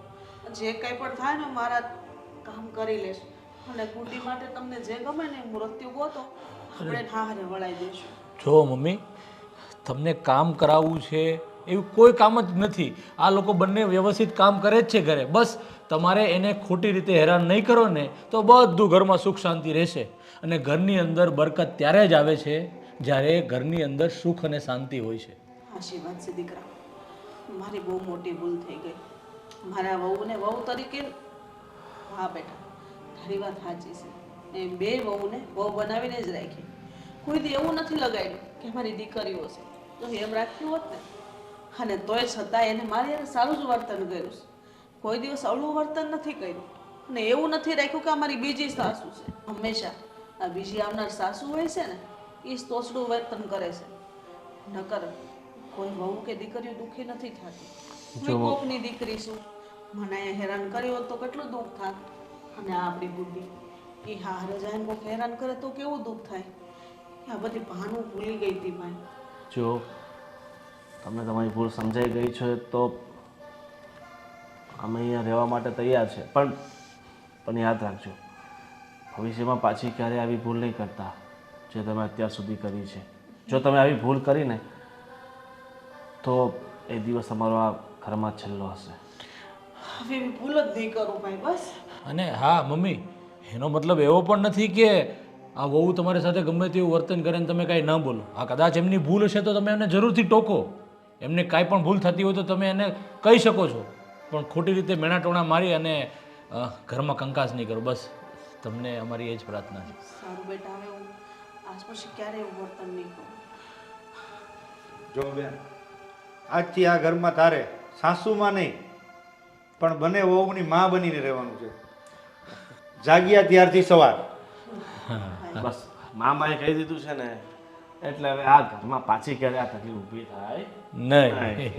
જે કાંઈ પણ થાય ને મારા કામ કરી લેશ. અને ગુડી માટે તમને જે ગમે ને મૃત્યુ ગોતો આપણે હારે વળાઈ દઈશું. જો મમ્મી, તમને કામ કરાવવું છે એવું કોઈ કામ જ નથી. આ લોકો બંને વ્યવસ્થિત કામ કરે જ છે ઘરે. બસ તમારે એને ખોટી રીતે હેરાન નહીં કરો ને તો બધું ઘરમાં સુખ શાંતિ રહેશે. અને ઘરની અંદર બરકત ત્યારે જ આવે છે જ્યારે ઘરની અંદર સુખ અને શાંતિ હોય છે. હાશી વાત છે દીકરા. મારી બહુ મોટી ભૂલ થઈ ગઈ. મારા વહુને વહુ તરીકે હા બેટા તારી વાત સાચી છે. એ બે વહુને વહુ બનાવીને જ રાખી. કોઈ દી એવું નથી લગાડ્યું કે મારી દીકરીઓ છે તો એમ રાખ્યું હોત ને. અને તોય છતાં એને મારી યાર સારું જ વર્તન કર્યું છે. કોઈ દિવસ અવળું વર્તન નથી કર્યું. અને એવું નથી રાખ્યું કે અમારી બીજી સાસુ છે. હંમેશા આ બીજી આવનાર સાસુ હોય છે ને એ જ તોછડું વર્તન કરે છે. નકર કોઈ વહુ કે દીકરીઓ દુઃખી નથી થતી. હું કોકની દીકરી છું, મને અહીંયા હેરાન કર્યો હોત તો કેટલું દુઃખ થાત. અને આ આપણી બુદ્ધિ એ હારે જાય ને કોઈક હેરાન કરે તો કેવું દુઃખ થાય. આ બધી ભાનું ભૂલી ગઈ હતી ભાઈ. જો તમને તમારી ભૂલ સમજાઈ ગઈ છે તો અમે અહીંયા રહેવા માટે તૈયાર છે. પણ યાદ રાખજો, ભવિષ્યમાં પાછી ક્યારેય આવી ભૂલ નહીં કરતા જે તમે અત્યાર સુધી કરી છે. જો તમે આવી ભૂલ કરીને તો એ દિવસ તમારો આ ઘરમાં છેલ્લો હશે. હવે એવી ભૂલ જ નહીં કરું ભાઈ બસ. અને હા મમ્મી, એનો મતલબ એવો પણ નથી કે આ વહુ તમારી સાથે ગમે તેવું વર્તન કરે ને તમે કાંઈ ન બોલો. આ કદાચ એમની ભૂલ હશે તો તમે એમને જરૂરથી ટોકો. એમને કાંઈ પણ ભૂલ થતી હોય તો તમે એને કહી શકો છો. પણ ખોટી રીતે મેણાટોણા મારી અને ઘરમાં કંકાસ નહીં કરો. બસ તમને અમારી એ જ પ્રાર્થના છે. સારું બેટા હવે હું આજ પછી ક્યારેય એવું વર્તન નહીં કરું. જો બેન, આજથી આ ઘરમાં તારે સાસુમાં નહીં પણ બંને વહુની માં બનીને રહેવાનું છે. જાગ્યા ત્યારથી સવાર. બસ મામાએ કહી દીધું છે ને એટલે હવે આ ઘરમાં પાછી ક્યારે આ તકલીફ ઊભી થાય નહીં.